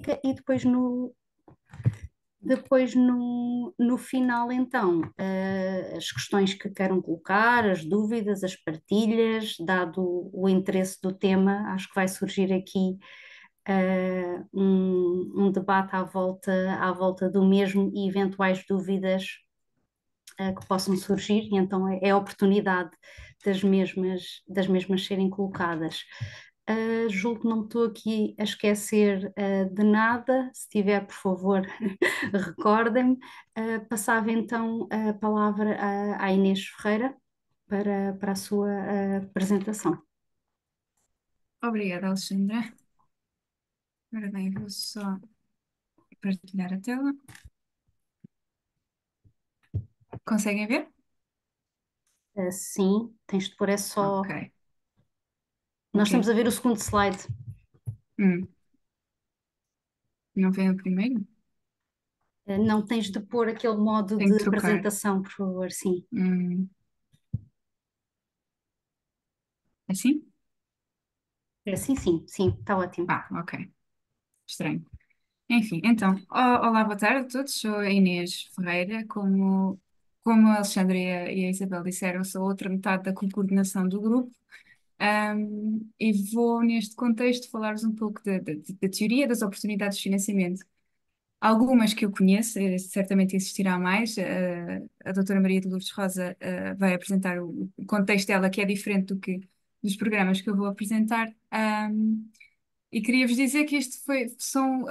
dinâmica e depois no final, então, as questões que queiram colocar, as dúvidas, as partilhas, dado o interesse do tema, acho que vai surgir aqui um debate à volta do mesmo e eventuais dúvidas que possam surgir, e então é a oportunidade das mesmas serem colocadas. Julgo que não me estou aqui a esquecer de nada. Se tiver, por favor, recordem-me. Passava então a palavra à Inês Ferreira para a sua apresentação. Obrigada, Alexandra. Ora bem, vou só partilhar a tela. Conseguem ver? Sim, tens de pôr é Ok, só. Nós ok. estamos a ver o segundo slide. Hum, não vem o primeiro? Não tens de pôr aquele modo Tenho de que trocar. apresentação, por favor, sim. Hum, assim? Sim, sim, sim, está ótimo. Ah, ok. Estranho. Enfim, então, olá, boa tarde a todos. Sou a Inês Ferreira. Como a Alexandra e a Isabel disseram, sou outra metade da coordenação do grupo. E vou, neste contexto, falar-vos um pouco da teoria das oportunidades de financiamento. Algumas que eu conheço, certamente existirá mais. A doutora Maria de Lourdes Rosa vai apresentar o contexto dela, que é diferente do que dos programas que eu vou apresentar. E queria-vos dizer que são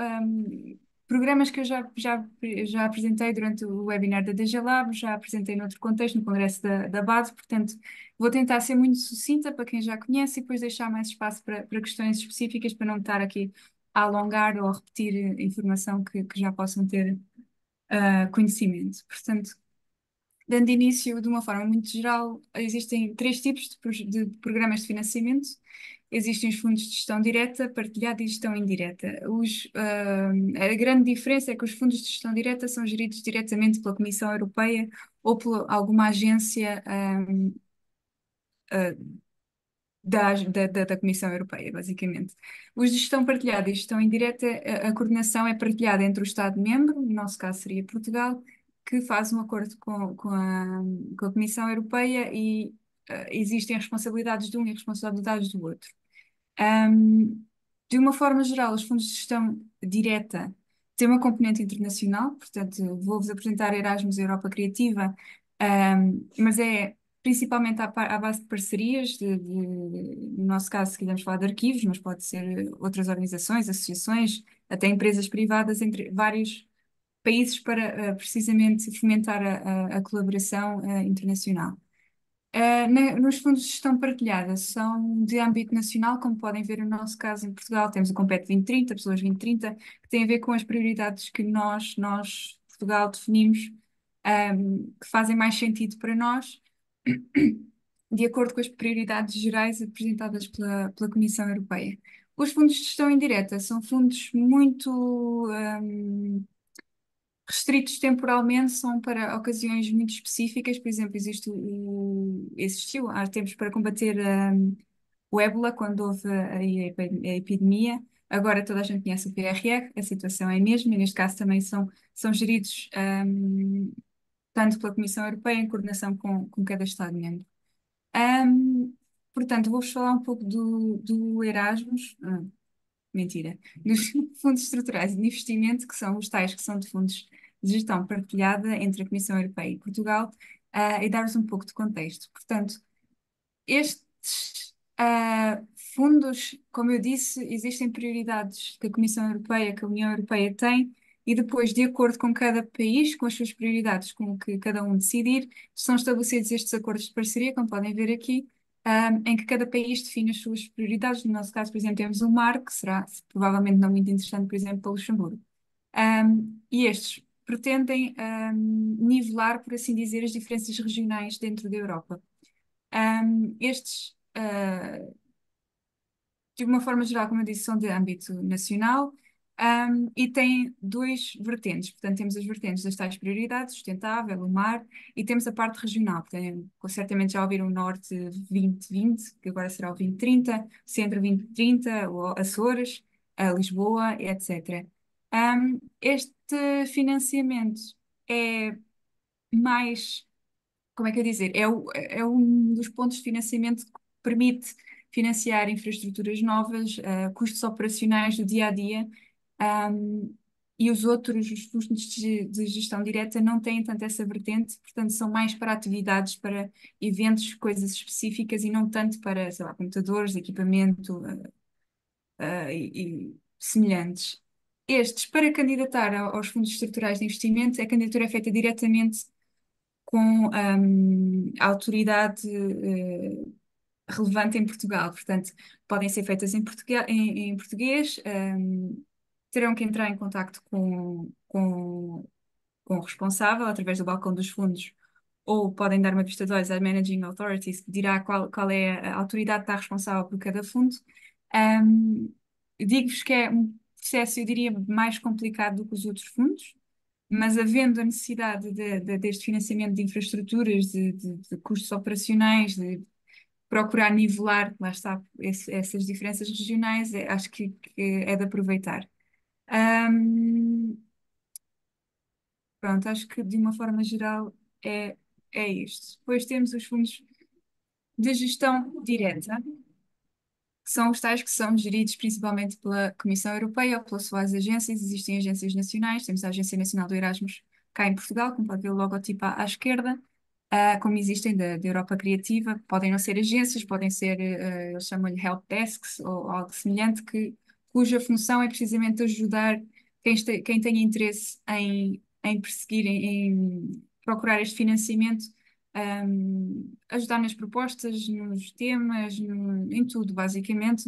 programas que eu já apresentei durante o webinar da DG Lab, já apresentei noutro contexto, no Congresso da BAD, portanto, vou tentar ser muito sucinta para quem já conhece e depois deixar mais espaço para questões específicas, para não estar aqui a alongar ou a repetir informação que já possam ter conhecimento. Portanto, dando início de uma forma muito geral, existem três tipos de programas de financiamento. Existem os fundos de gestão direta, partilhada e gestão indireta. A grande diferença é que os fundos de gestão direta são geridos diretamente pela Comissão Europeia ou por alguma agência, ah, da Comissão Europeia, basicamente. Os de gestão partilhada e gestão indireta, a coordenação é partilhada entre o Estado-membro, no nosso caso seria Portugal, que faz um acordo com a Comissão Europeia e existem responsabilidades de um e responsabilidades do outro. Ahm, de uma forma geral, os fundos de gestão direta têm uma componente internacional, portanto, vou-vos apresentar Erasmus Europa Criativa, mas é principalmente à base de parcerias, no nosso caso, se quisermos falar de arquivos, mas pode ser outras organizações, associações, até empresas privadas entre vários países para precisamente fomentar a colaboração internacional. Nos fundos de gestão partilhada são de âmbito nacional, como podem ver no nosso caso em Portugal, temos o Compete 2030, Pessoas 2030, que tem a ver com as prioridades que Portugal, definimos, que fazem mais sentido para nós, de acordo com as prioridades gerais apresentadas pela Comissão Europeia. Os fundos de gestão indireta são fundos muito restritos temporalmente, são para ocasiões muito específicas. Por exemplo, existiu há tempos para combater o ébola, quando houve a epidemia. Agora toda a gente conhece o PRR, a situação é a mesma, e neste caso também são geridos tanto pela Comissão Europeia em coordenação com cada Estado-membro. Um, Portanto, vou-vos falar um pouco do Erasmus. Mentira, dos fundos estruturais de investimento, que são os tais que são de fundos de gestão partilhada entre a Comissão Europeia e Portugal, e dar-vos um pouco de contexto. Portanto, estes fundos, como eu disse, existem prioridades que a Comissão Europeia, que a União Europeia tem, e depois, de acordo com cada país, com as suas prioridades, com o que cada um decidir, são estabelecidos estes acordos de parceria, como podem ver aqui, em que cada país define as suas prioridades. No nosso caso, por exemplo, temos o MAR, que será provavelmente não muito interessante, por exemplo, para Luxemburgo. E estes pretendem nivelar, por assim dizer, as diferenças regionais dentro da Europa. Estes, de uma forma geral, como eu disse, são de âmbito nacional, e têm dois vertentes. Portanto, temos as vertentes das tais prioridades, sustentável, o mar, e temos a parte regional. Portanto, certamente já ouviram o Norte 2020, que agora será o 2030, Centro 2030, o Açores, a Lisboa, etc. Este financiamento é mais, como é que eu dizer, é um dos pontos de financiamento que permite financiar infraestruturas novas, custos operacionais do dia a dia, um, e os fundos de gestão direta não têm tanto essa vertente, portanto, são mais para atividades, para eventos, coisas específicas e não tanto para, sei lá, computadores, equipamento, e semelhantes. Estes, para candidatar aos fundos estruturais de investimento, a candidatura é feita diretamente com a autoridade relevante em Portugal. Portanto, podem ser feitas em português, terão que entrar em contacto com o responsável através do balcão dos fundos, ou podem dar uma vista de olhos à Managing Authorities, que dirá qual é a autoridade que está responsável por cada fundo. Um, Digo-vos que é um processo, eu diria, mais complicado do que os outros fundos, mas havendo a necessidade deste financiamento de infraestruturas, de custos operacionais, de procurar nivelar, lá está, essas diferenças regionais, acho que é de aproveitar. Ahm, Pronto, acho que de uma forma geral é, é isto. Depois temos os fundos de gestão direta, que são os tais que são geridos principalmente pela Comissão Europeia ou pelas suas agências. Existem agências nacionais, temos a Agência Nacional do Erasmus cá em Portugal, como pode ver o logotipo à esquerda, como existem da Europa Criativa. Podem não ser agências, podem ser, eles chamam-lhe help desks ou algo semelhante, cuja função é precisamente ajudar quem tem interesse em perseguir, em procurar este financiamento, ajudar nas propostas, nos temas, em tudo, basicamente.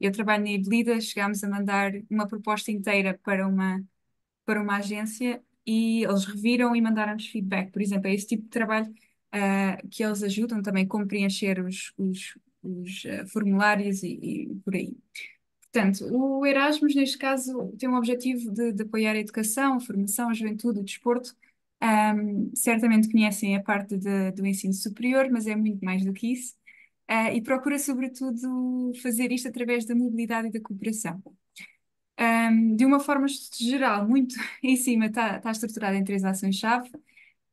Eu trabalho na Iblida, chegámos a mandar uma proposta inteira para uma agência e eles reviram e mandaram-nos feedback. Por exemplo, é esse tipo de trabalho que eles ajudam também como preencher os formulários e por aí. Portanto, o Erasmus, neste caso, tem um objetivo de apoiar a educação, a formação, a juventude, o desporto. Certamente conhecem a parte do ensino superior, mas é muito mais do que isso. E procura, sobretudo, fazer isto através da mobilidade e da cooperação. De uma forma geral, muito em cima, está estruturado em três ações-chave.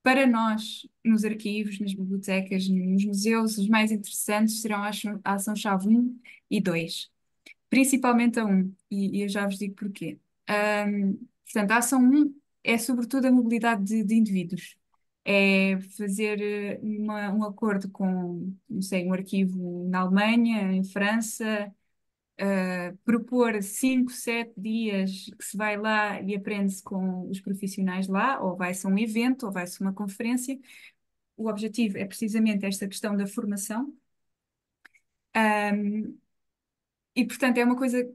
Para nós, nos arquivos, nas bibliotecas, nos museus, os mais interessantes serão a ação-chave 1 e 2, principalmente a 1, e eu já vos digo porquê. Portanto, a ação 1 é sobretudo a mobilidade de indivíduos. É fazer um acordo com, não sei, um arquivo na Alemanha, em França, propor 5, 7 dias que se vai lá e aprende-se com os profissionais lá, ou vai-se a um evento, ou vai-se a uma conferência. O objetivo é precisamente esta questão da formação. Um, e, portanto, é uma coisa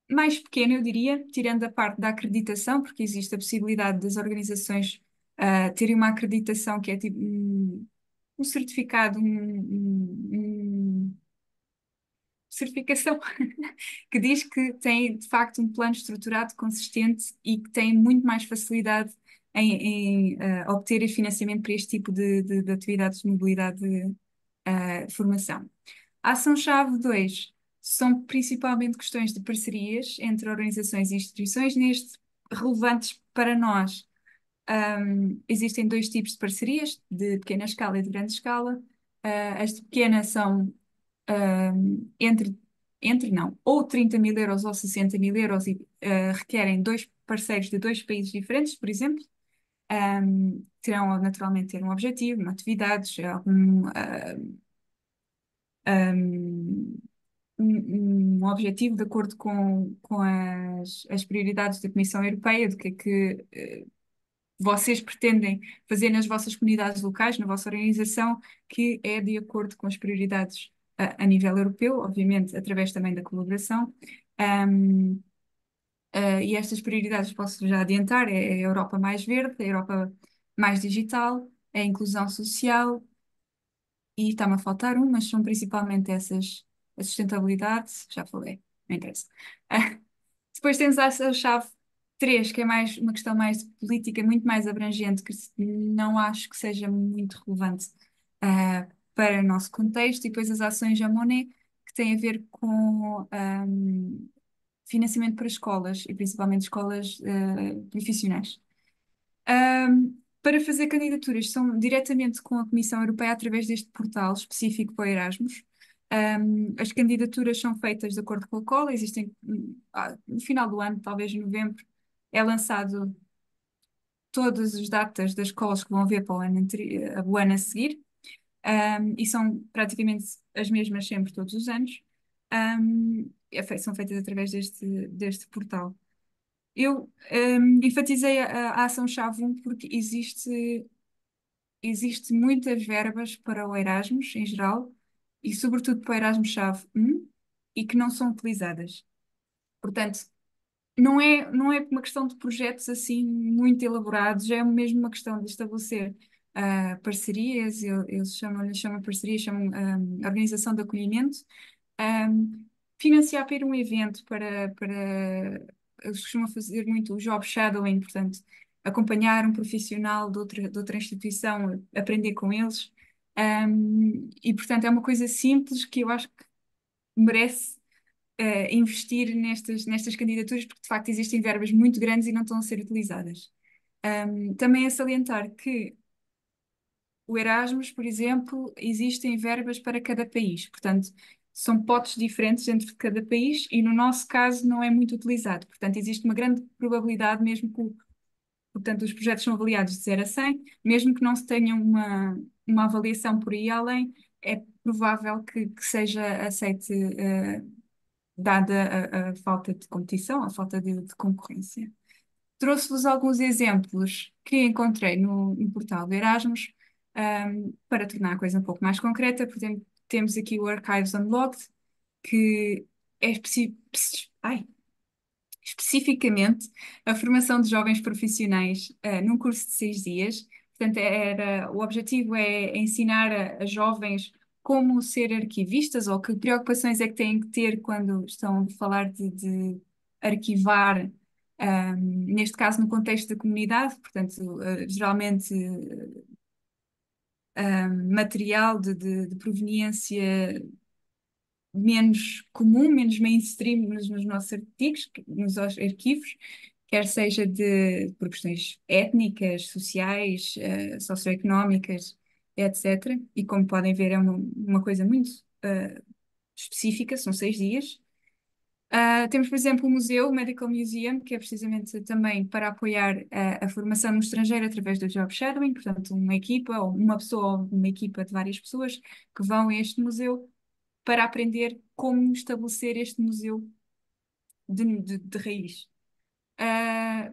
mais pequena, eu diria, tirando a parte da acreditação, porque existe a possibilidade das organizações terem uma acreditação que é tipo um certificado, certificação que diz que tem de facto um plano estruturado, consistente e que tem muito mais facilidade em obter esse financiamento para este tipo de atividades de mobilidade de formação. A ação-chave 2 são principalmente questões de parcerias entre organizações e instituições, neste relevantes para nós. Existem dois tipos de parcerias, de pequena escala e de grande escala. As de pequena são entre, não, ou 30 mil euros ou 60 mil euros e requerem dois parceiros de dois países diferentes, por exemplo. Terão naturalmente ter um objetivo, uma atividades, um, um objetivo de acordo com as prioridades da Comissão Europeia, do que é que vocês pretendem fazer nas vossas comunidades locais, na vossa organização, que é de acordo com as prioridades a nível europeu, obviamente através também da colaboração. Um, e estas prioridades posso já adiantar, é a Europa mais verde, a Europa mais digital, a inclusão social, e está-me a faltar um, mas são principalmente essas, a sustentabilidade, já falei, não interessa. Depois temos a chave 3, que é mais uma questão mais de política, muito mais abrangente, que não acho que seja muito relevante para o nosso contexto, e depois as ações à Monnet, que têm a ver com financiamento para escolas, e principalmente escolas profissionais. Para fazer candidaturas são diretamente com a Comissão Europeia através deste portal específico para o Erasmus. As candidaturas são feitas de acordo com a cola, existem no final do ano, talvez em novembro, é lançado todas as datas das escolas que vão haver para o ano a seguir, e são praticamente as mesmas sempre todos os anos. São feitas através deste portal. Eu enfatizei a ação-chave 1 porque existe muitas verbas para o Erasmus em geral e sobretudo para o Erasmus-chave 1 e que não são utilizadas. Portanto, não é uma questão de projetos assim muito elaborados, é mesmo uma questão de estabelecer parcerias, eles chamam parcerias, chamam organização de acolhimento, um, financiar para ir a um evento eles costumam fazer muito o job shadowing, portanto, acompanhar um profissional de outra instituição, aprender com eles. E, portanto, é uma coisa simples que eu acho que merece investir nestas candidaturas, porque de facto existem verbas muito grandes e não estão a ser utilizadas. Também é salientar que o Erasmus, por exemplo, existem verbas para cada país, portanto, são potes diferentes dentro de cada país e no nosso caso não é muito utilizado. Portanto, existe uma grande probabilidade, mesmo que, portanto, os projetos são avaliados de 0 a 100, mesmo que não se tenha uma avaliação por aí além, é provável que seja aceite, dada a falta de competição, a falta de concorrência. Trouxe-vos alguns exemplos que encontrei no portal do Erasmus, para tornar a coisa um pouco mais concreta. Por exemplo, temos aqui o Archives Unlocked, que é especificamente a formação de jovens profissionais num curso de 6 dias. Portanto, o objetivo é ensinar a jovens como ser arquivistas ou que preocupações é que têm que ter quando estão a falar de arquivar, neste caso no contexto da comunidade, portanto, geralmente material de proveniência menos comum, menos mainstream nos nossos artigos, nos arquivos, quer seja por questões étnicas, sociais, socioeconómicas, etc. E como podem ver, é uma coisa muito específica, são 6 dias. Temos, por exemplo, o museu, o Medical Museum, que é precisamente também para apoiar a formação no estrangeiro através do job shadowing, portanto, uma equipa ou uma pessoa ou uma equipa de várias pessoas que vão a este museu para aprender como estabelecer este museu de raiz.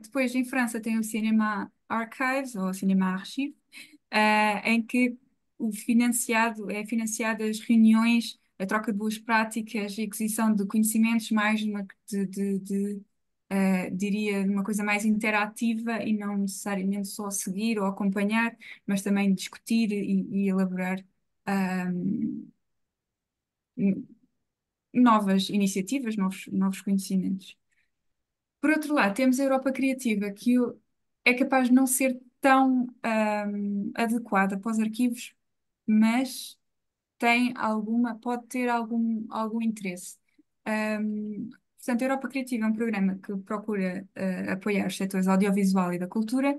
Depois, em França, tem o Cinema Archives, ou Cinema Archive, em que é financiado as reuniões, a troca de boas práticas e aquisição de conhecimentos, mais diria, uma coisa mais interativa e não necessariamente só seguir ou acompanhar, mas também discutir e elaborar novas iniciativas, novos conhecimentos. Por outro lado, temos a Europa Criativa, que é capaz de não ser tão adequada para os arquivos, mas pode ter algum interesse. Portanto, a Europa Criativa é um programa que procura apoiar os setores audiovisual e da cultura.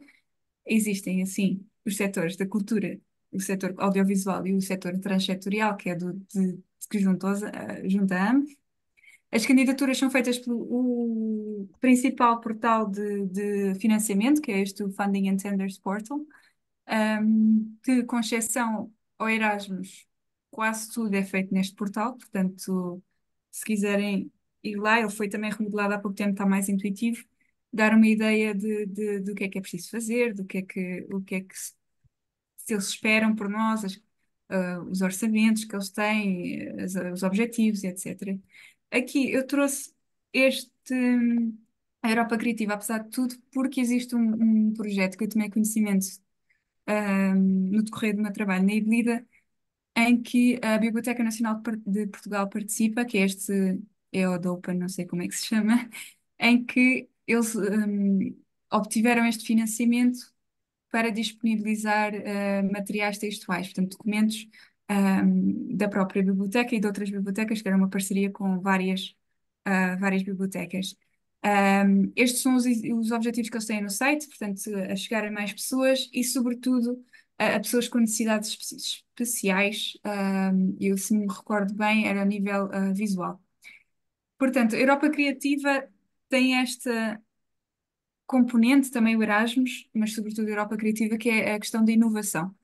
Existem, assim, os setores da cultura, o setor audiovisual e o setor transsetorial, que é que junta ambos. As candidaturas são feitas pelo principal portal de financiamento, que é este o Funding and Tenders Portal, que, com exceção ao Erasmus, quase tudo é feito neste portal. Portanto, se quiserem ir lá, ele foi também remodelado há pouco tempo, está mais intuitivo, dar uma ideia do que é preciso fazer, se eles esperam por nós, os orçamentos que eles têm, os objetivos, etc. Aqui eu trouxe a Europa Criativa, apesar de tudo, porque existe um projeto que eu tomei conhecimento no decorrer do meu trabalho na Iblida, em que a Biblioteca Nacional de Portugal participa, que é este EODOPA, não sei como é que se chama, em que eles obtiveram este financiamento para disponibilizar materiais textuais, portanto, documentos da própria biblioteca e de outras bibliotecas, que era uma parceria com várias várias bibliotecas. Estes são os objetivos que eles têm no site, portanto, a chegar a mais pessoas e, sobretudo, a pessoas com necessidades especiais. Eu, se me recordo bem, era a nível visual. Portanto, a Europa Criativa tem esta componente, também o Erasmus, mas sobretudo a Europa Criativa, que é a questão da inovação.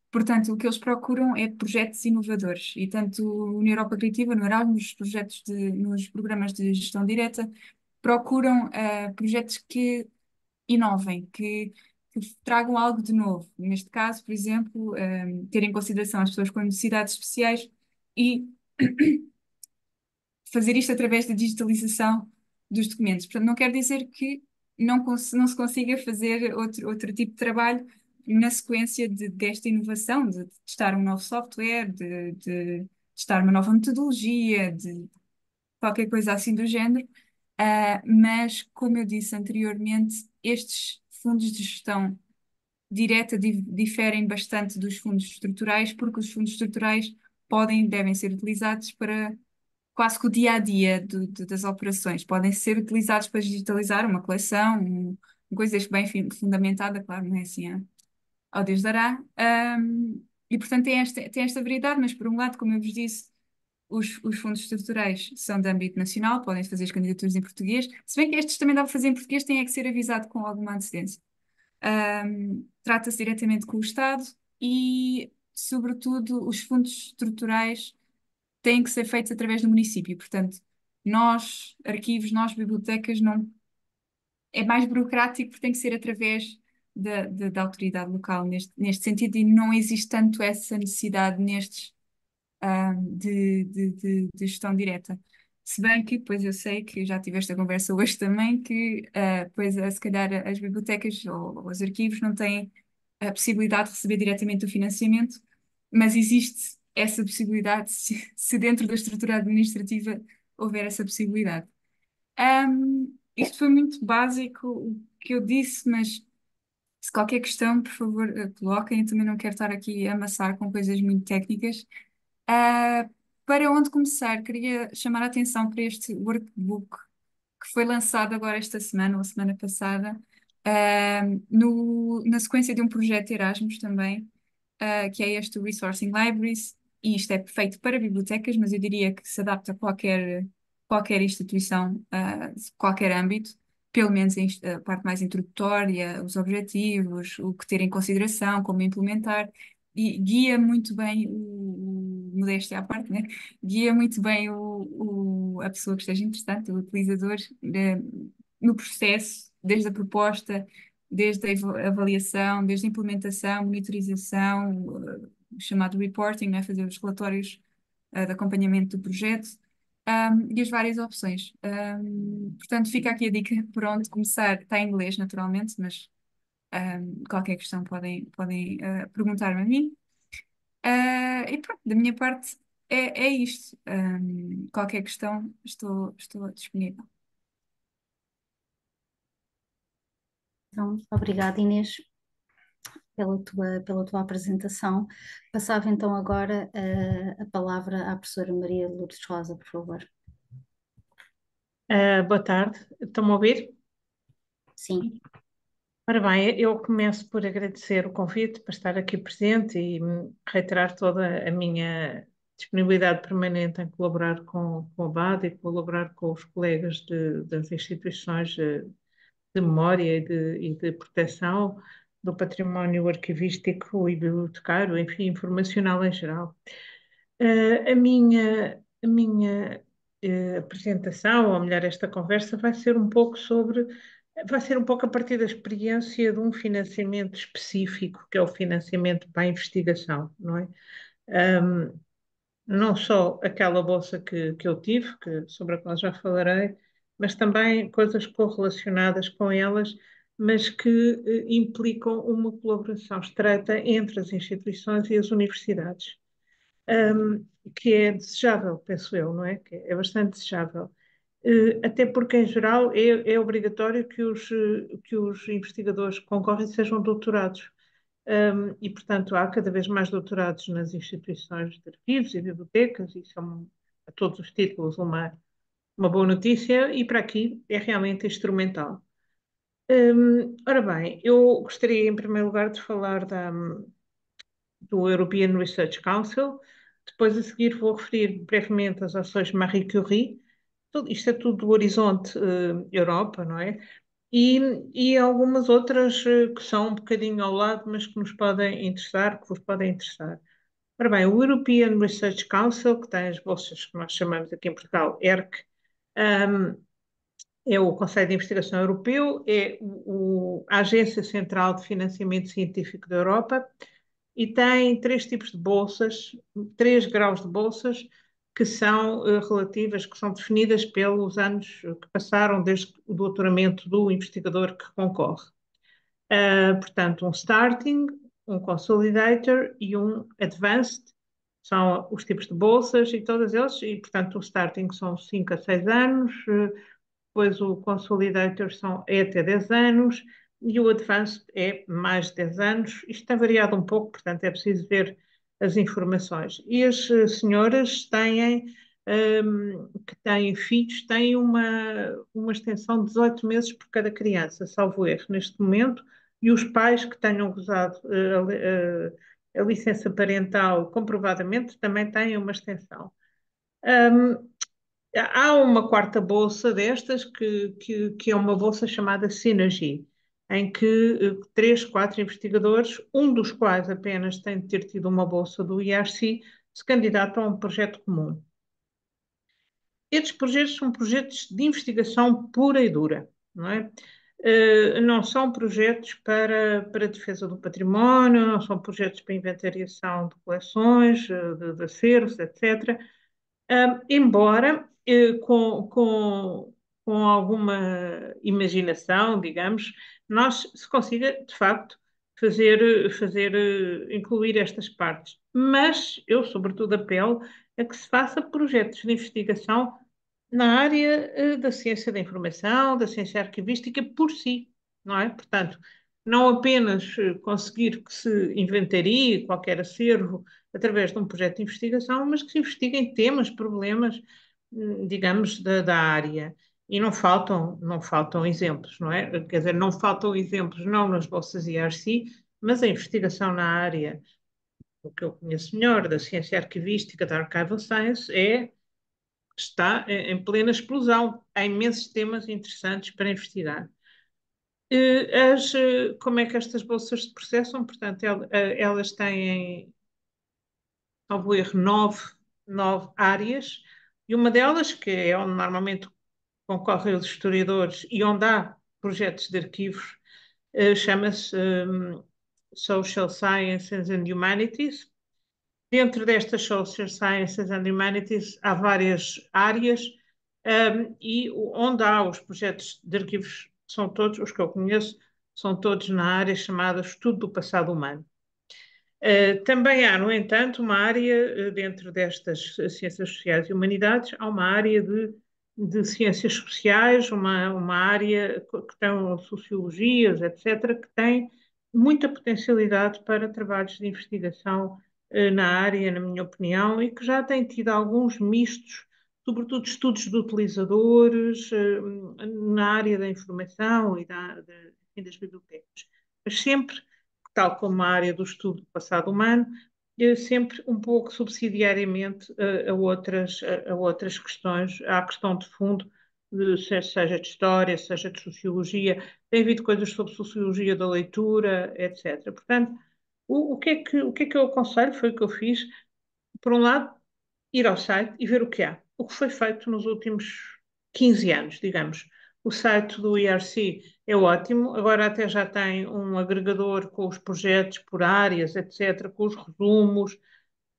Portanto, o que eles procuram é projetos inovadores e tanto na Europa Criativa, no Erasmus, nos programas de gestão direta, procuram projetos que inovem, que tragam algo de novo. Neste caso, por exemplo, ter em consideração as pessoas com necessidades especiais e fazer isto através da digitalização dos documentos. Portanto, não quer dizer que não se consiga fazer outro tipo de trabalho na sequência desta inovação, de testar um novo software, de testar uma nova metodologia, de qualquer coisa assim do género. Mas, como eu disse anteriormente, estes fundos de gestão direta diferem bastante dos fundos estruturais, porque os fundos estruturais devem ser utilizados para quase que o dia a dia das operações. Podem ser utilizados para digitalizar uma coleção, uma coisa desde bem fundamentada, claro, não é assim ao Deus dará. E portanto tem esta variedade, mas por um lado, como eu vos disse, os fundos estruturais são de âmbito nacional, podem fazer as candidaturas em português, se bem que estes também dá para fazer em português, tem é que ser avisado com alguma antecedência. Trata-se diretamente com o Estado e, sobretudo, os fundos estruturais têm que ser feitos através do município. Portanto, nós, arquivos, nós, bibliotecas, não, é mais burocrático porque tem que ser através da autoridade local neste sentido e não existe tanto essa necessidade nestes de gestão direta. Se bem que, pois eu sei que já tive esta conversa hoje também, que pois, se calhar as bibliotecas ou os arquivos não têm a possibilidade de receber diretamente o financiamento, mas existe essa possibilidade se dentro da estrutura administrativa houver essa possibilidade. Isto foi muito básico o que eu disse, mas se qualquer questão, por favor, coloquem. Eu também não quero estar aqui a amassar com coisas muito técnicas. Ah, para onde começar? Queria chamar a atenção para este workbook que foi lançado agora esta semana, ou semana passada, na sequência de um projeto Erasmus também, que é este Resourcing Libraries, e isto é feito para bibliotecas, mas eu diria que se adapta a qualquer instituição, de qualquer âmbito, pelo menos a parte mais introdutória, os objetivos, o que ter em consideração, como implementar, e guia muito bem modéstia à parte, né? Guia muito bem a pessoa que esteja interessada, o utilizador, no processo, desde a proposta, desde a avaliação, desde a implementação, monitorização, o chamado reporting, né? Fazer os relatórios de acompanhamento do projeto, e as várias opções. Portanto, fica aqui a dica por onde começar. Está em inglês, naturalmente, mas qualquer questão podem perguntar-me a mim. E pronto, da minha parte é isto. Qualquer questão, estou disponível. Então, obrigada, Inês, pela tua apresentação. Passava então agora a palavra à professora Maria Lourdes Rosa, por favor. Boa tarde, estão-me a ouvir? Sim. Ora bem, eu começo por agradecer o convite para estar aqui presente e reiterar toda a minha disponibilidade permanente em colaborar com a BAD e colaborar com os colegas das instituições de memória e de proteção do património arquivístico e bibliotecário, enfim, informacional em geral. A minha apresentação, ou melhor, esta conversa vai ser um pouco a partir da experiência de um financiamento específico, que é o financiamento para a investigação, não é? Um, não só aquela bolsa que eu tive, sobre a qual já falarei, mas também coisas correlacionadas com elas, mas que implicam uma colaboração estreita entre as instituições e as universidades, que é desejável, penso eu, não é? Que é bastante desejável. Até porque, em geral, é obrigatório que os investigadores que concorrem sejam doutorados. E, portanto, há cada vez mais doutorados nas instituições de arquivos e bibliotecas, e são, a todos os títulos, uma boa notícia e para aqui é realmente instrumental. Ora bem, eu gostaria em primeiro lugar de falar do European Research Council, depois a seguir vou referir brevemente as ações Marie Curie. Isto é tudo do horizonte Europa, não é? E, e algumas outras que são um bocadinho ao lado, mas que nos podem interessar, que vos podem interessar. Ora bem, o European Research Council, que tem as bolsas que nós chamamos aqui em Portugal ERC, é o Conselho de Investigação Europeu, é a Agência Central de Financiamento Científico da Europa e tem três tipos de bolsas, três graus de bolsas que são relativas, que são definidas pelos anos que passaram desde o doutoramento do investigador que concorre. Portanto, um starting, um consolidator e um advanced são os tipos de bolsas e todas eles, e portanto o starting são 5 a 6 anos, depois o consolidator é até 10 anos e o advanced é mais de 10 anos. Isto está variado um pouco, portanto é preciso ver as informações. E as senhoras que têm filhos têm uma extensão de 18 meses por cada criança, salvo erro, neste momento, e os pais que tenham gozado a licença parental comprovadamente também têm uma extensão. Há uma quarta bolsa destas que é uma bolsa chamada Synergy, em que três, quatro investigadores, um dos quais apenas tem de ter tido uma bolsa do IRC, se candidatam a um projeto comum. Estes projetos são projetos de investigação pura e dura, não é? Não são projetos para a defesa do património, não são projetos para inventariação de coleções, de acervos, etc. Embora com alguma imaginação, digamos, nós se consiga, de facto, incluir estas partes. Mas eu, sobretudo, apelo a que se faça projetos de investigação na área da ciência da informação, da ciência arquivística por si, não é? Portanto, não apenas conseguir que se inventarie qualquer acervo através de um projeto de investigação, mas que se investiguem temas, problemas, digamos, da área. E não faltam exemplos, não é? Quer dizer, não faltam exemplos não nas bolsas IRC, mas a investigação na área, o que eu conheço melhor, da ciência arquivística, da archival science, está em plena explosão. Há imensos temas interessantes para investigar. Como é que estas bolsas se processam? Portanto, elas têm, salvo erro, nove áreas, e uma delas, que é onde normalmente concorrem os historiadores e onde há projetos de arquivos, chama-se Social Sciences and Humanities. Dentro destas Social Sciences and Humanities há várias áreas e onde há os projetos de arquivos, são todos, os que eu conheço, são todos na área chamada Estudo do Passado Humano. Também há, no entanto, uma área dentro destas ciências sociais e humanidades, há uma área de ciências sociais, uma área que tem sociologias, etc., que tem muita potencialidade para trabalhos de investigação na área, na minha opinião, e que já tem tido alguns mistos, sobretudo estudos de utilizadores na área da informação e enfim, das bibliotecas. Mas sempre, tal como a área do estudo do passado humano, sempre um pouco subsidiariamente a outras questões, à questão de fundo, seja de história, seja de sociologia, tem havido coisas sobre sociologia da leitura, etc. Portanto, o que é que eu aconselho? Foi o que eu fiz. Por um lado, ir ao site e ver o que há. O que foi feito nos últimos 15 anos, digamos. O site do IRC é ótimo, agora até já tem um agregador com os projetos por áreas, etc., com os resumos,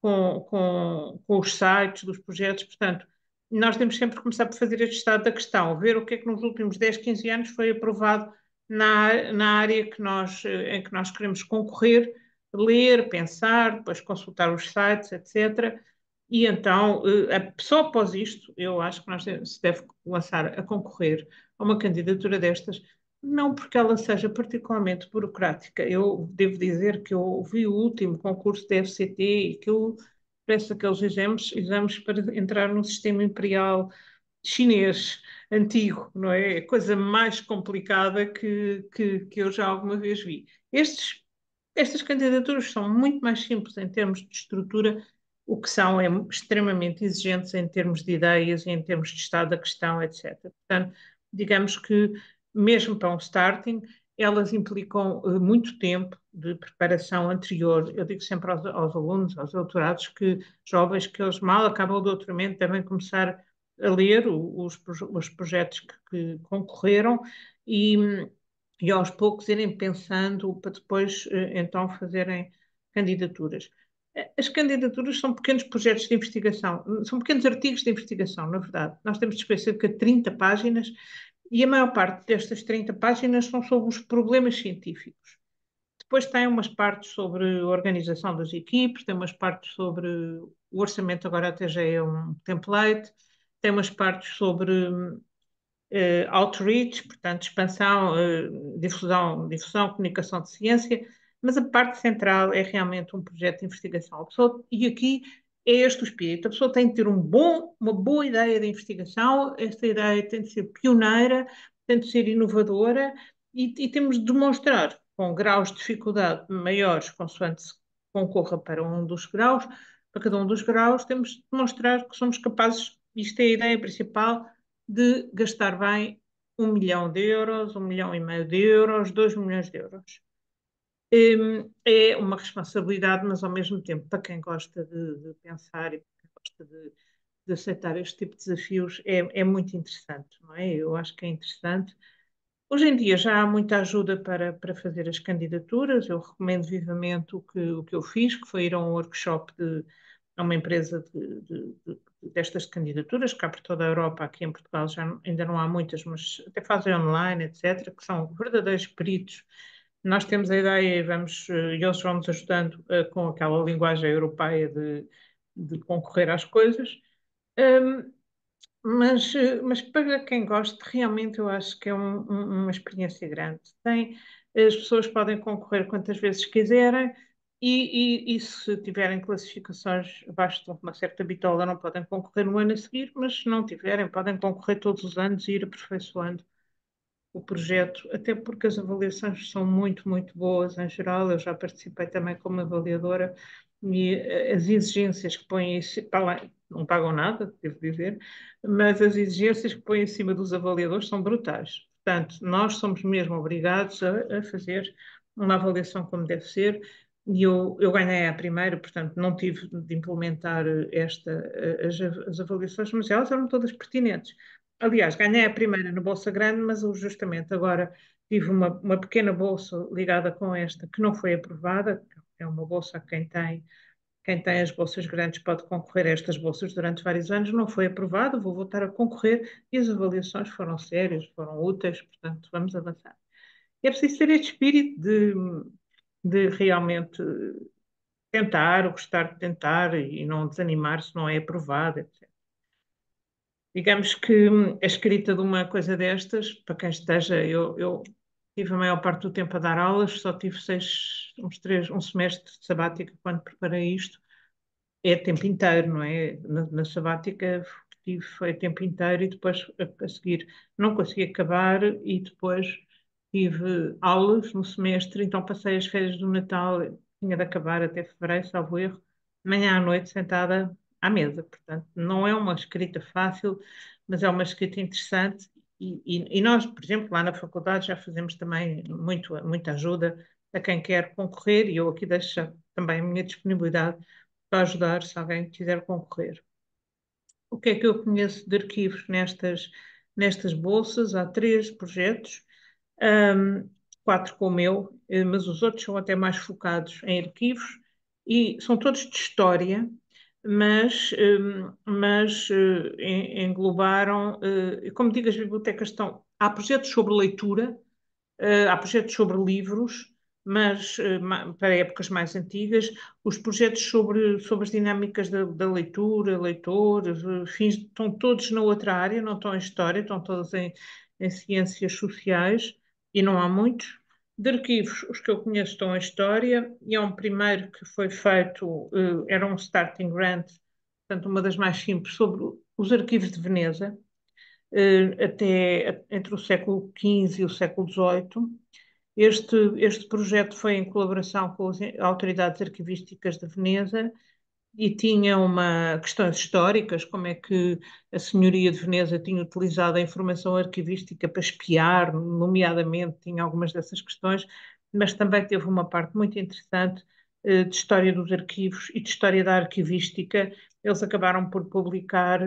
com os sites dos projetos. Portanto, nós temos sempre que começar por fazer este estado da questão, ver o que é que nos últimos 10, 15 anos foi aprovado na área em que nós queremos concorrer, ler, pensar, depois consultar os sites, etc. E então, só após isto, eu acho que se deve lançar a concorrer a uma candidatura destas, não porque ela seja particularmente burocrática. Eu devo dizer que eu vi o último concurso da FCT e que eu parece aqueles exames para entrar no sistema imperial chinês antigo, não é? É a coisa mais complicada que eu já alguma vez vi. Estas candidaturas são muito mais simples em termos de estrutura, o que são é extremamente exigentes em termos de ideias e em termos de estado da questão, etc. Portanto, digamos que mesmo para um starting, elas implicam muito tempo de preparação anterior. Eu digo sempre aos alunos, aos doutorados, que jovens que eles mal acabam o doutoramento devem começar a ler os projetos que concorreram e, e aos poucos irem pensando para depois então fazerem candidaturas. As candidaturas são pequenos projetos de investigação, são pequenos artigos de investigação, na verdade. Nós temos de escrever cerca de 30 páginas e a maior parte destas 30 páginas são sobre os problemas científicos. Depois tem umas partes sobre a organização das equipes, tem umas partes sobre o orçamento, agora até já é um template, tem umas partes sobre outreach, portanto, expansão, difusão, comunicação de ciência, mas a parte central é realmente um projeto de investigação. E aqui é este o espírito. A pessoa tem de ter uma boa ideia de investigação, esta ideia tem de ser pioneira, tem de ser inovadora e temos de demonstrar com graus de dificuldade maiores, consoante se concorra para um dos graus, para cada um dos graus, temos de demonstrar que somos capazes, isto é a ideia principal, de gastar bem 1 milhão de euros, 1,5 milhão de euros, 2 milhões de euros. É uma responsabilidade, mas ao mesmo tempo, para quem gosta de pensar e para quem gosta de aceitar este tipo de desafios, é muito interessante, não é? Eu acho que é interessante. Hoje em dia já há muita ajuda para fazer as candidaturas. Eu recomendo vivamente o que eu fiz, que foi ir a um workshop a uma empresa destas candidaturas, cá por toda a Europa, aqui em Portugal ainda não há muitas, mas até fazem online, etc., que são verdadeiros peritos. Nós temos a ideia e eles vão nos ajudando com aquela linguagem europeia de concorrer às coisas. Um, mas para quem gosta, realmente eu acho que é uma experiência grande. As pessoas podem concorrer quantas vezes quiserem e se tiverem classificações abaixo de uma certa bitola não podem concorrer no ano a seguir, mas se não tiverem, podem concorrer todos os anos e ir aperfeiçoando o projeto, até porque as avaliações são muito, muito boas em geral. Eu já participei também como avaliadora e as exigências que põem, não pagam nada, devo dizer, mas as exigências que põem em cima dos avaliadores são brutais. Portanto, nós somos mesmo obrigados a fazer uma avaliação como deve ser. E eu ganhei a primeira, portanto, não tive de implementar as avaliações, mas elas eram todas pertinentes. Aliás, ganhei a primeira na Bolsa Grande, mas justamente agora tive uma pequena bolsa ligada com esta que não foi aprovada. É uma bolsa que quem tem as bolsas grandes pode concorrer a estas bolsas durante vários anos. Não foi aprovada, vou voltar a concorrer e as avaliações foram sérias, foram úteis, portanto, vamos avançar. É preciso ter este espírito de realmente tentar, gostar de tentar e não desanimar se não é aprovado, etc. Digamos que a escrita de uma coisa destas, para quem esteja, eu tive a maior parte do tempo a dar aulas, só tive um semestre de sabática quando preparei isto. É tempo inteiro, não é? Na sabática foi tempo inteiro e depois a seguir não consegui acabar e depois tive aulas no semestre, então passei as férias do Natal, tinha de acabar até fevereiro, salvo erro, de manhã à noite sentada à mesa. Portanto, não é uma escrita fácil, mas é uma escrita interessante e nós, por exemplo, lá na faculdade já fazemos também muita ajuda a quem quer concorrer e eu aqui deixo também a minha disponibilidade para ajudar se alguém quiser concorrer. O que é que eu conheço de arquivos nestas bolsas? Há 3 projetos, 4 com o meu, mas os outros são até mais focados em arquivos e são todos de história, mas englobaram, como digo, as bibliotecas estão. Há projetos sobre leitura, há projetos sobre livros, mas para épocas mais antigas, os projetos sobre as dinâmicas da leitura, leitores, fins, estão todos na outra área, não estão em história, estão todos em ciências sociais, e não há muitos. De arquivos, os que eu conheço estão em história, e há um primeiro que foi feito, era um starting grant, portanto, uma das mais simples, sobre os arquivos de Veneza. até entre o século XV e o século XVIII. Este projeto foi em colaboração com as autoridades arquivísticas de Veneza e tinha questões históricas, como é que a senhoria de Veneza tinha utilizado a informação arquivística para espiar, nomeadamente, tinha algumas dessas questões, mas também teve uma parte muito interessante de história dos arquivos e de história da arquivística. Eles acabaram por publicar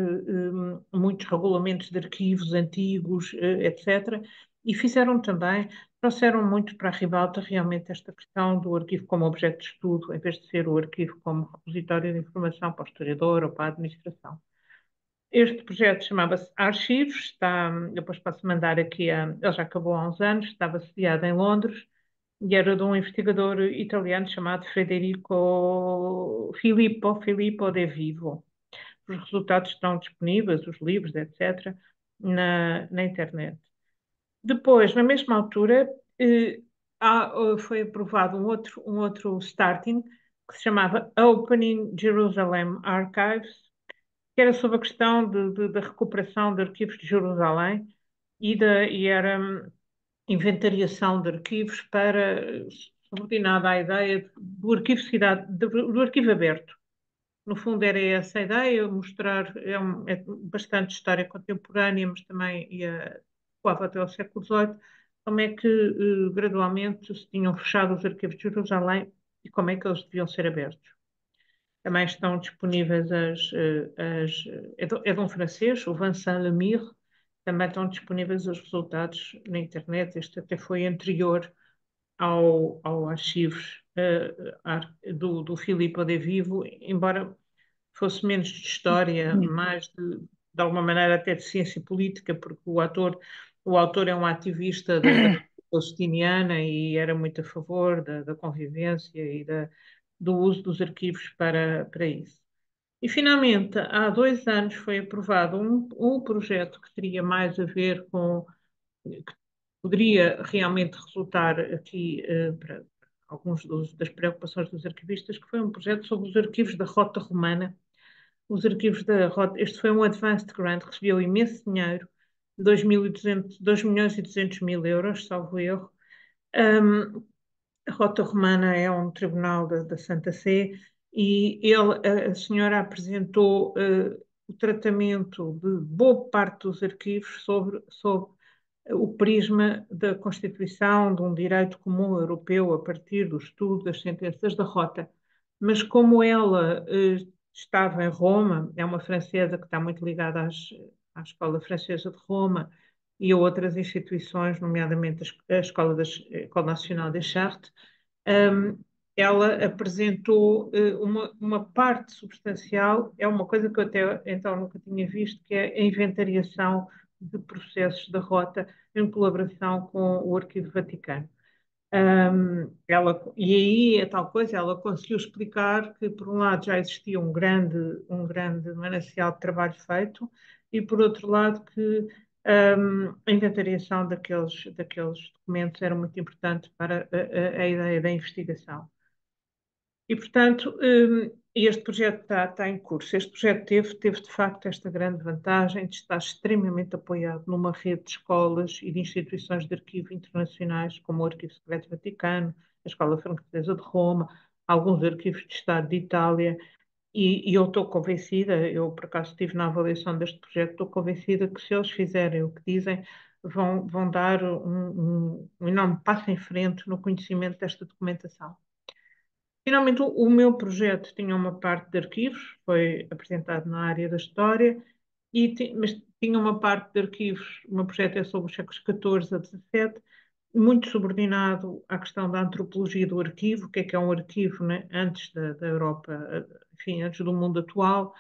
muitos regulamentos de arquivos antigos, etc. E fizeram também, trouxeram muito para a ribalta realmente esta questão do arquivo como objeto de estudo, em vez de ser o arquivo como repositório de informação para o historiador ou para a administração. Este projeto chamava-se Archives, depois posso mandar aqui, ele já acabou há uns anos, estava sediado em Londres e era de um investigador italiano chamado Filippo De Vivo. Os resultados estão disponíveis, os livros, etc., na internet. Depois, na mesma altura, eh, foi aprovado um outro starting que se chamava Opening Jerusalem Archives, que era sobre a questão da recuperação de arquivos de Jerusalém e era inventariação de arquivos subordinada à ideia do arquivo cidade, do arquivo aberto. No fundo era essa a ideia, mostrar, é bastante história contemporânea, mas também voava até ao século XVIII, como é que gradualmente se tinham fechado os arquivos de Jerusalém e como é que eles deviam ser abertos. Também estão disponíveis é de um francês, o Vincent Lemire, também estão disponíveis os resultados na internet. Este até foi anterior ao arquivos do Filippo de Vivo, embora fosse menos de história, mais de alguma maneira até de ciência política, porque o autor é um ativista da palestiniana e era muito a favor da convivência e do uso dos arquivos para isso. E, finalmente, há 2 anos foi aprovado um projeto que teria mais a ver que poderia realmente resultar aqui para alguns das preocupações dos arquivistas, que foi um projeto sobre os arquivos da Rota Romana. Os arquivos da Rota, este foi um advanced grant, recebeu imenso dinheiro, 2.200.000 euros, salvo erro. A Rota Romana é um tribunal da Santa Sé e a senhora apresentou o tratamento de boa parte dos arquivos sobre o prisma da constituição de um direito comum europeu a partir do estudo das sentenças da Rota. Mas como ela estava em Roma, é uma francesa que está muito ligada à Escola Francesa de Roma e a outras instituições, nomeadamente a Escola Nacional des Chartes, ela apresentou uma parte substancial, é uma coisa que eu até então nunca tinha visto, que é a inventariação de processos da Rota em colaboração com o Arquivo Vaticano. E aí é tal coisa, ela conseguiu explicar que, por um lado, já existia um grande manancial de trabalho feito, e, por outro lado, que a inventariação daqueles documentos era muito importante para a ideia da investigação. E, portanto, este projeto está em curso. Este projeto teve, de facto, esta grande vantagem de estar extremamente apoiado numa rede de escolas e de instituições de arquivo internacionais, como o Arquivo Secreto Vaticano, a Escola Francesa de Roma, alguns arquivos de Estado de Itália, e eu estou convencida, eu por acaso estive na avaliação deste projeto, estou convencida que se eles fizerem o que dizem, vão dar um enorme passo em frente no conhecimento desta documentação. Finalmente, o meu projeto tinha uma parte de arquivos, foi apresentado na área da história, mas tinha uma parte de arquivos, o meu projeto é sobre os séculos XIV a XVII, muito subordinado à questão da antropologia do arquivo, o que é um arquivo, né, antes da Europa, enfim, antes do mundo atual,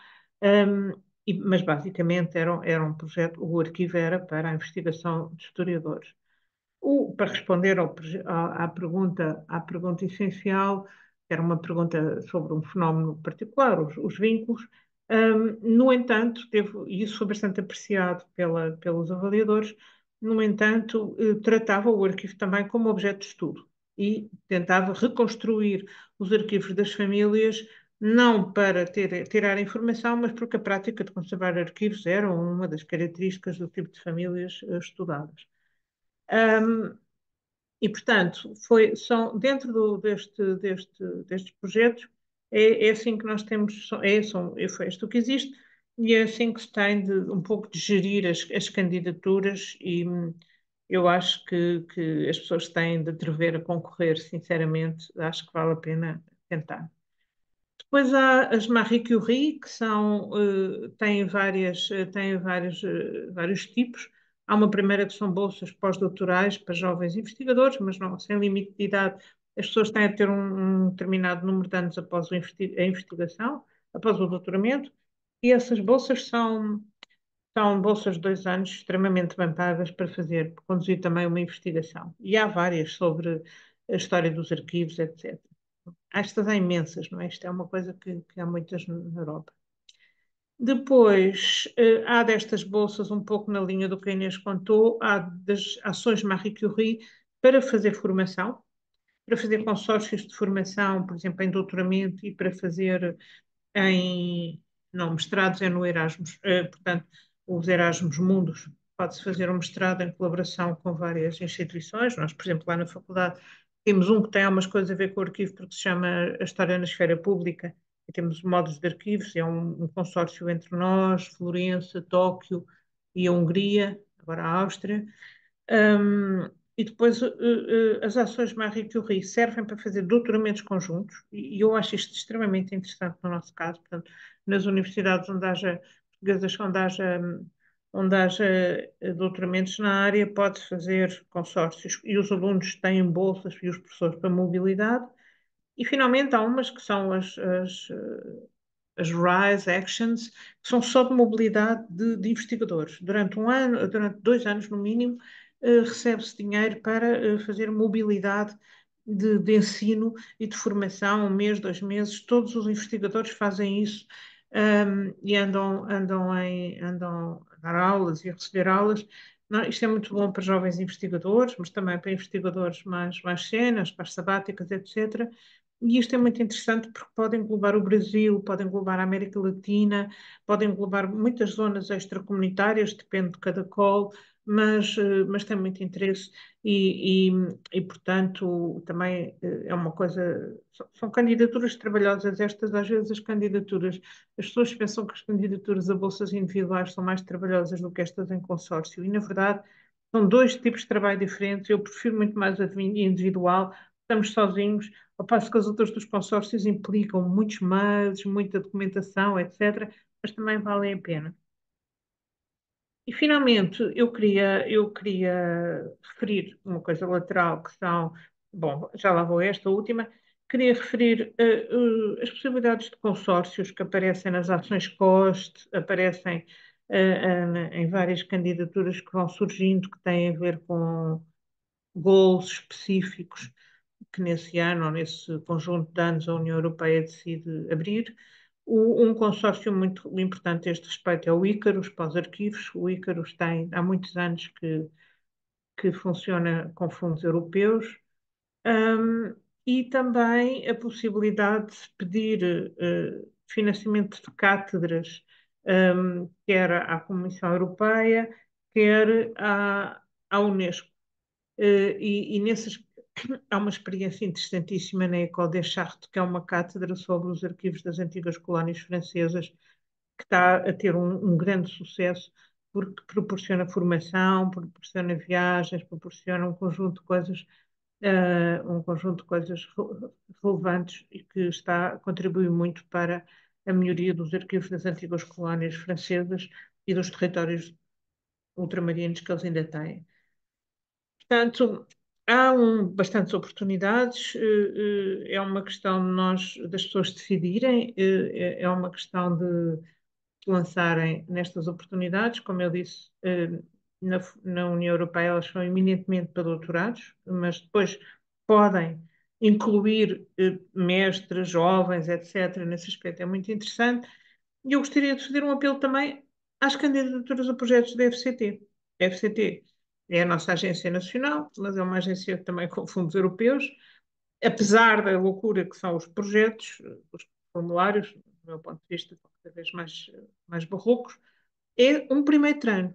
mas basicamente era um projeto, o arquivo era para a investigação de historiadores. Para responder à pergunta essencial, que era uma pergunta sobre um fenómeno particular, os vínculos. No entanto, e isso foi bastante apreciado pelos avaliadores, no entanto, tratava o arquivo também como objeto de estudo e tentava reconstruir os arquivos das famílias não para tirar informação, mas porque a prática de conservar arquivos era uma das características do tipo de famílias estudadas. E, portanto, dentro destes projetos, é assim que nós temos, foi isto que existe, e é assim que se tem um pouco de gerir as candidaturas, e eu acho que as pessoas têm de atrever a concorrer, sinceramente, acho que vale a pena tentar. Depois há as Marie Curie, que têm vários tipos. Há uma primeira que são bolsas pós-doutorais para jovens investigadores, mas não, sem limite de idade. As pessoas têm a ter um determinado número de anos após a investigação, após o doutoramento, e essas bolsas são bolsas de 2 anos extremamente bem pagas para conduzir também uma investigação. E há várias sobre a história dos arquivos, etc. Estas há imensas, não é? Isto é uma coisa que há muitas na Europa. Depois, há destas bolsas, um pouco na linha do que a Inês contou, há das ações Marie Curie para fazer formação, para fazer consórcios de formação, por exemplo, em doutoramento e para fazer em, não, mestrados é no Erasmus, portanto, os Erasmus Mundos, pode-se fazer um mestrado em colaboração com várias instituições. Nós, por exemplo, lá na faculdade, temos um que tem algumas coisas a ver com o arquivo, porque se chama A História na Esfera Pública, e temos modos de arquivos, é um consórcio entre nós, Florença, Tóquio e a Hungria, agora a Áustria. E depois as ações Marie Curie servem para fazer doutoramentos conjuntos, e eu acho isto extremamente interessante no nosso caso. Portanto, nas universidades onde haja portuguesas, onde haja doutoramentos na área, pode fazer consórcios, e os alunos têm bolsas e os professores para mobilidade. E finalmente há umas que são as RISE Actions, que são só de mobilidade de investigadores. Durante 2 anos no mínimo, recebe-se dinheiro para fazer mobilidade de ensino e de formação, 1 mês, 2 meses. Todos os investigadores fazem isso, e andam a dar aulas e a receber aulas. Não, isto é muito bom para jovens investigadores, mas também para investigadores mais séniores, para as sabáticas, etc. E isto é muito interessante porque pode englobar o Brasil, pode englobar a América Latina, pode englobar muitas zonas extracomunitárias, depende de cada call, mas tem muito interesse portanto, também é uma coisa. São candidaturas trabalhosas estas, às vezes as pessoas pensam que as candidaturas a bolsas individuais são mais trabalhosas do que estas em consórcio, e na verdade são dois tipos de trabalho diferentes. Eu prefiro muito mais a individual, estamos sozinhos, ao passo que as outras dos consórcios implicam muitos mails, muita documentação, etc., mas também valem a pena. E, finalmente, eu queria referir uma coisa lateral, que são, bom, já lá vou esta última, queria referir as possibilidades de consórcios que aparecem nas ações COST, aparecem em várias candidaturas que vão surgindo, que têm a ver com goals específicos que nesse ano, ou nesse conjunto de anos, a União Europeia decide abrir. Um consórcio muito importante a este respeito é o Ícaros, para os arquivos. O Ícaros tem há muitos anos que funciona com fundos europeus. E também a possibilidade de pedir financiamento de cátedras, quer à Comissão Europeia, quer à Unesco. Há uma experiência interessantíssima na École des Chartes, que é uma cátedra sobre os arquivos das antigas colónias francesas, que está a ter um grande sucesso, porque proporciona formação, proporciona viagens, proporciona um conjunto de coisas relevantes, e que está a contribuir muito para a melhoria dos arquivos das antigas colónias francesas e dos territórios ultramarinos que eles ainda têm. Portanto, há bastantes oportunidades. É uma questão das pessoas decidirem, é uma questão de lançarem nestas oportunidades. Como eu disse, na União Europeia elas são eminentemente para doutorados, mas depois podem incluir mestres, jovens, etc. Nesse aspecto é muito interessante. E eu gostaria de fazer um apelo também às candidaturas a projetos da FCT. A FCT é a nossa agência nacional, mas é uma agência também com fundos europeus. Apesar da loucura que são os projetos, formulários, do meu ponto de vista, cada vez mais barrocos, é um primeiro treino.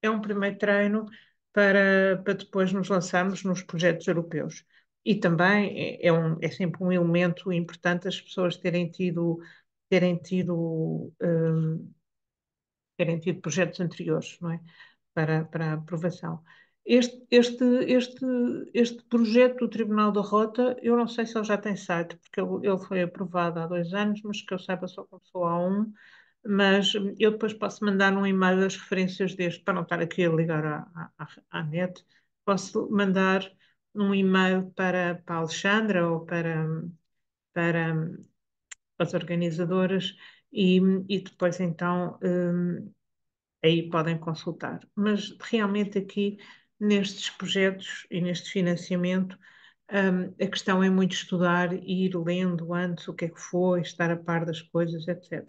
É um primeiro treino para depois nos lançarmos nos projetos europeus. E também é sempre um elemento importante as pessoas terem tido, hum, terem tido projetos anteriores, não é? Para aprovação. Este projeto do Tribunal da Rota, eu não sei se ele já tem site, porque ele foi aprovado há 2 anos, mas que eu saiba só começou há um. Mas eu depois posso mandar um e-mail as referências deste, para não estar aqui a ligar à net, posso mandar um e-mail para a Alexandra ou para as organizadoras e depois então aí podem consultar. Mas realmente aqui nestes projetos e neste financiamento, a questão é muito estudar e ir lendo antes o que é que foi, estar a par das coisas, etc.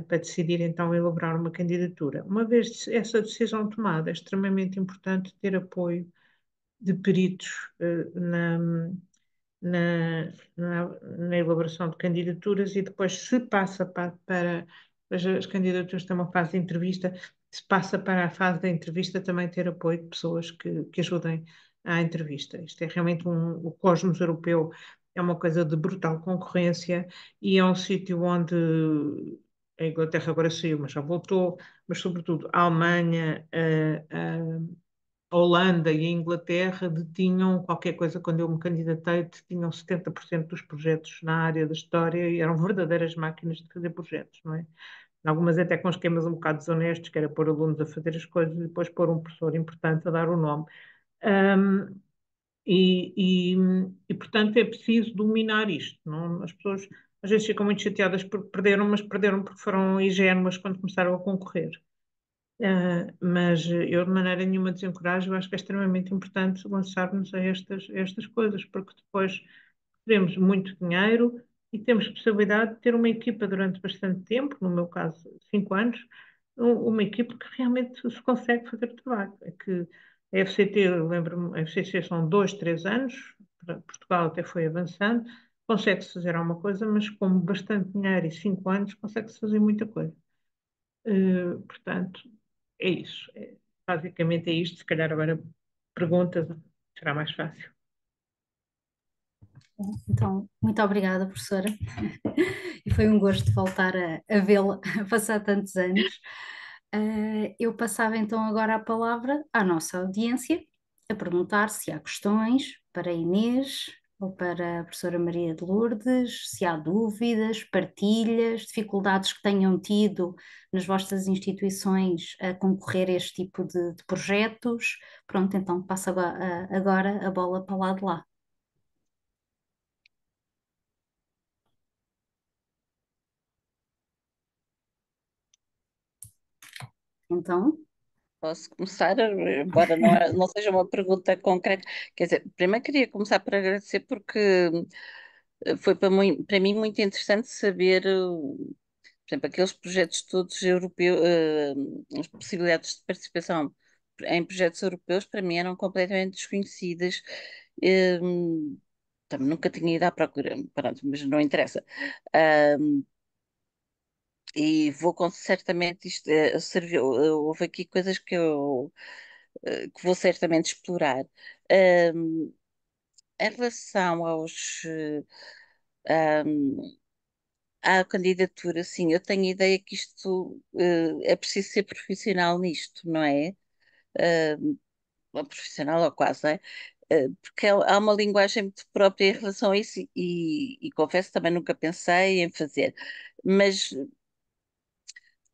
Para decidir então elaborar uma candidatura. Uma vez essa decisão tomada, é extremamente importante ter apoio de peritos na elaboração de candidaturas e depois se passa para as candidaturas têm uma fase de entrevista, se passa para a fase da entrevista também ter apoio de pessoas que ajudem à entrevista. Isto é realmente o cosmos europeu é uma coisa de brutal concorrência e é um sítio onde a Inglaterra agora saiu, mas já voltou, mas sobretudo a Alemanha, a Holanda e a Inglaterra detinham qualquer coisa, quando eu me candidatei, detinham 70% dos projetos na área da história e eram verdadeiras máquinas de fazer projetos, não é? Algumas até com esquemas um bocado desonestos, que era pôr alunos a fazer as coisas e depois pôr um professor importante a dar o nome. Um, e, e, portanto, é preciso dominar isto. Não? As pessoas às vezes ficam muito chateadas porque perderam, mas perderam porque foram ingênuas quando começaram a concorrer. Mas eu, de maneira nenhuma, desencorajo, eu acho que é extremamente importante lançarmos a estas coisas, porque depois teremos muito dinheiro e temos possibilidade de ter uma equipa durante bastante tempo, no meu caso, 5 anos, uma equipa que realmente se consegue fazer o trabalho. É que a FCT, lembro-me, a FCT são 2, 3 anos, Portugal até foi avançando, consegue-se fazer alguma coisa, mas com bastante dinheiro e 5 anos consegue-se fazer muita coisa. Portanto, é isso. Basicamente é isto. Se calhar agora perguntas será mais fácil. Então, muito obrigada, professora. E foi um gosto voltar a vê-la, passar tantos anos. Eu passava então agora a palavra à nossa audiência, a perguntar se há questões para a Inês ou para a professora Maria de Lourdes, se há dúvidas, partilhas, dificuldades que tenham tido nas vossas instituições a concorrer a este tipo de projetos. Pronto, então passo agora a bola para o lado de lá. Então, Posso começar, embora não seja uma pergunta concreta. Quer dizer, primeiro queria começar por agradecer porque foi para mim muito interessante saber, por exemplo, aqueles projetos todos europeus, as possibilidades de participação em projetos europeus para mim eram completamente desconhecidas. Eh, Também nunca tinha ido à procura, pronto, mas não interessa. E certamente isto houve aqui coisas que vou certamente explorar. Ahm, Em relação à candidatura, sim, eu tenho a ideia que isto é preciso ser profissional nisto, não é? Ou profissional ou quase, não é? Porque há uma linguagem muito própria em relação a isso e confesso também nunca pensei em fazer. Mas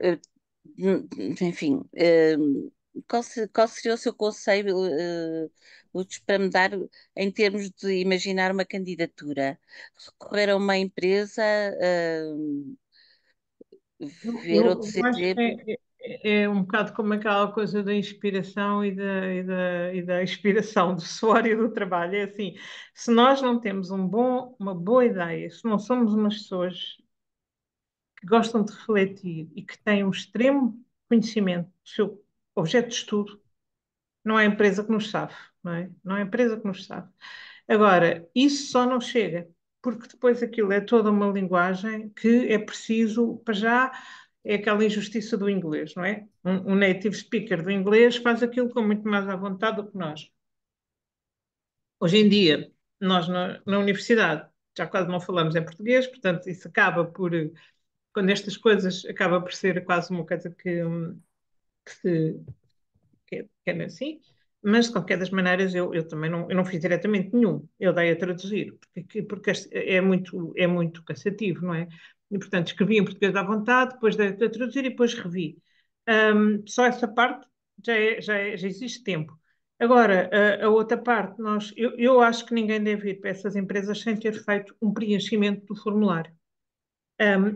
eh, enfim, qual seria o seu conselho, Lutz, para me dar em termos de imaginar uma candidatura? Recorrer a uma empresa, ver outros Eu acho que exemplos? é um bocado como aquela coisa da inspiração e da expiração, do suor e do trabalho. É assim, se nós não temos uma boa ideia, se não somos umas pessoas que gostam de refletir e que têm um extremo conhecimento do seu objeto de estudo, não é a empresa que nos sabe, não é? Não é a empresa que nos sabe. Agora, isso só não chega porque depois aquilo é toda uma linguagem que é preciso, para já, é aquela injustiça do inglês, não é? Um native speaker do inglês faz aquilo com muito mais à vontade do que nós. Hoje em dia, nós na universidade já quase não falamos em português, portanto, isso acaba por, quando estas coisas acaba por ser quase uma coisa que se que é assim, mas de qualquer das maneiras eu também eu não fiz diretamente nenhum, eu dei a traduzir, porque é muito cansativo, não é? E portanto escrevi em português à vontade, depois dei a traduzir e depois revi. Só essa parte já existe tempo. Agora, a outra parte, eu acho que ninguém deve ir para essas empresas sem ter feito um preenchimento do formulário.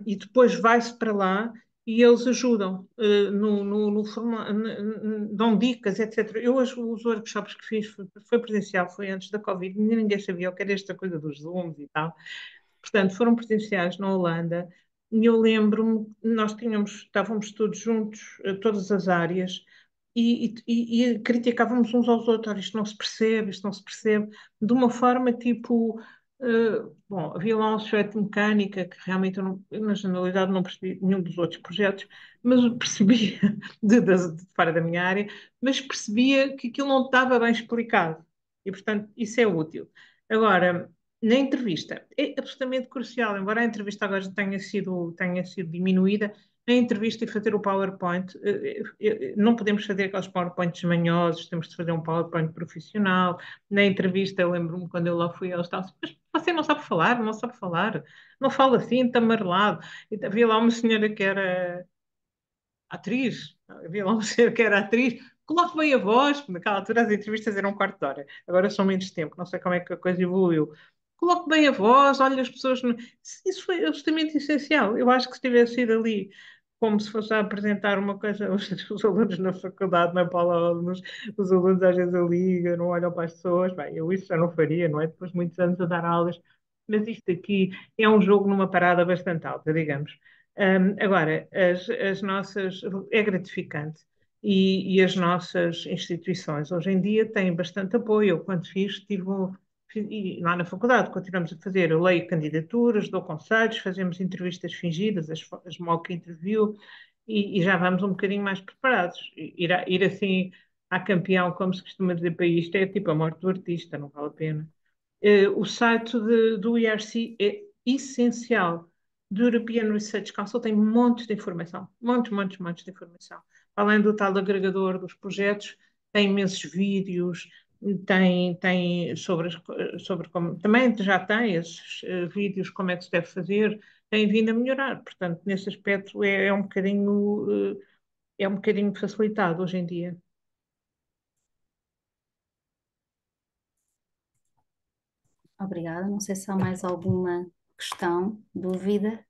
E depois vai-se para lá e eles ajudam no dão dicas, etc. Eu hoje, os workshops que fiz foi presencial, foi antes da Covid, ninguém sabia o que era esta coisa dos Zooms e tal. Portanto, foram presenciais na Holanda e eu lembro-me, estávamos todos juntos, todas as áreas, e criticávamos uns aos outros, "Ora, isto não se percebe, de uma forma tipo, bom, havia lá um sujeito de mecânica que realmente na generalidade não percebi nenhum dos outros projetos, mas percebia, de fora da minha área, mas percebia que aquilo não estava bem explicado, e portanto isso é útil. Agora, na entrevista, é absolutamente crucial, embora a entrevista agora tenha sido diminuída, a entrevista e fazer o PowerPoint, não podemos fazer aqueles PowerPoints manhosos, temos de fazer um PowerPoint profissional. Na entrevista, eu lembro-me quando eu lá fui, eles estavam assim, mas você não sabe falar, não sabe falar, não fala assim, está amarelado. E havia lá uma senhora que era atriz, havia lá uma senhora que era atriz, coloque bem a voz, porque naquela altura as entrevistas eram um quarto de hora, agora são menos tempo, não sei como é que a coisa evoluiu. Coloque bem a voz, olha as pessoas. Isso foi absolutamente essencial. Eu acho que se tivesse sido ali como se fosse a apresentar uma coisa, os alunos na faculdade, na Paula, os alunos às vezes ligam, não olham para as pessoas, bem, eu isso já não faria, não é? Depois de muitos anos a dar aulas, mas isto aqui é um jogo numa parada bastante alta, digamos. Agora, as nossas. É gratificante. E as nossas instituições hoje em dia têm bastante apoio. Eu, quando e lá na faculdade, continuamos a fazer, eu leio candidaturas, dou conselhos, fazemos entrevistas fingidas, as mock interview, e já vamos um bocadinho mais preparados. Ir assim à campeão, como se costuma dizer para isto, é tipo a morte do artista, não vale a pena. O site do IRC é essencial. Do European Research Council tem montes de informação, montes de informação. Além do tal agregador dos projetos, tem imensos vídeos, tem sobre como, também já tem esses vídeos, como é que se deve fazer, tem vindo a melhorar. Portanto, nesse aspecto é um bocadinho facilitado hoje em dia. Obrigada. Não sei se há mais alguma questão, dúvida.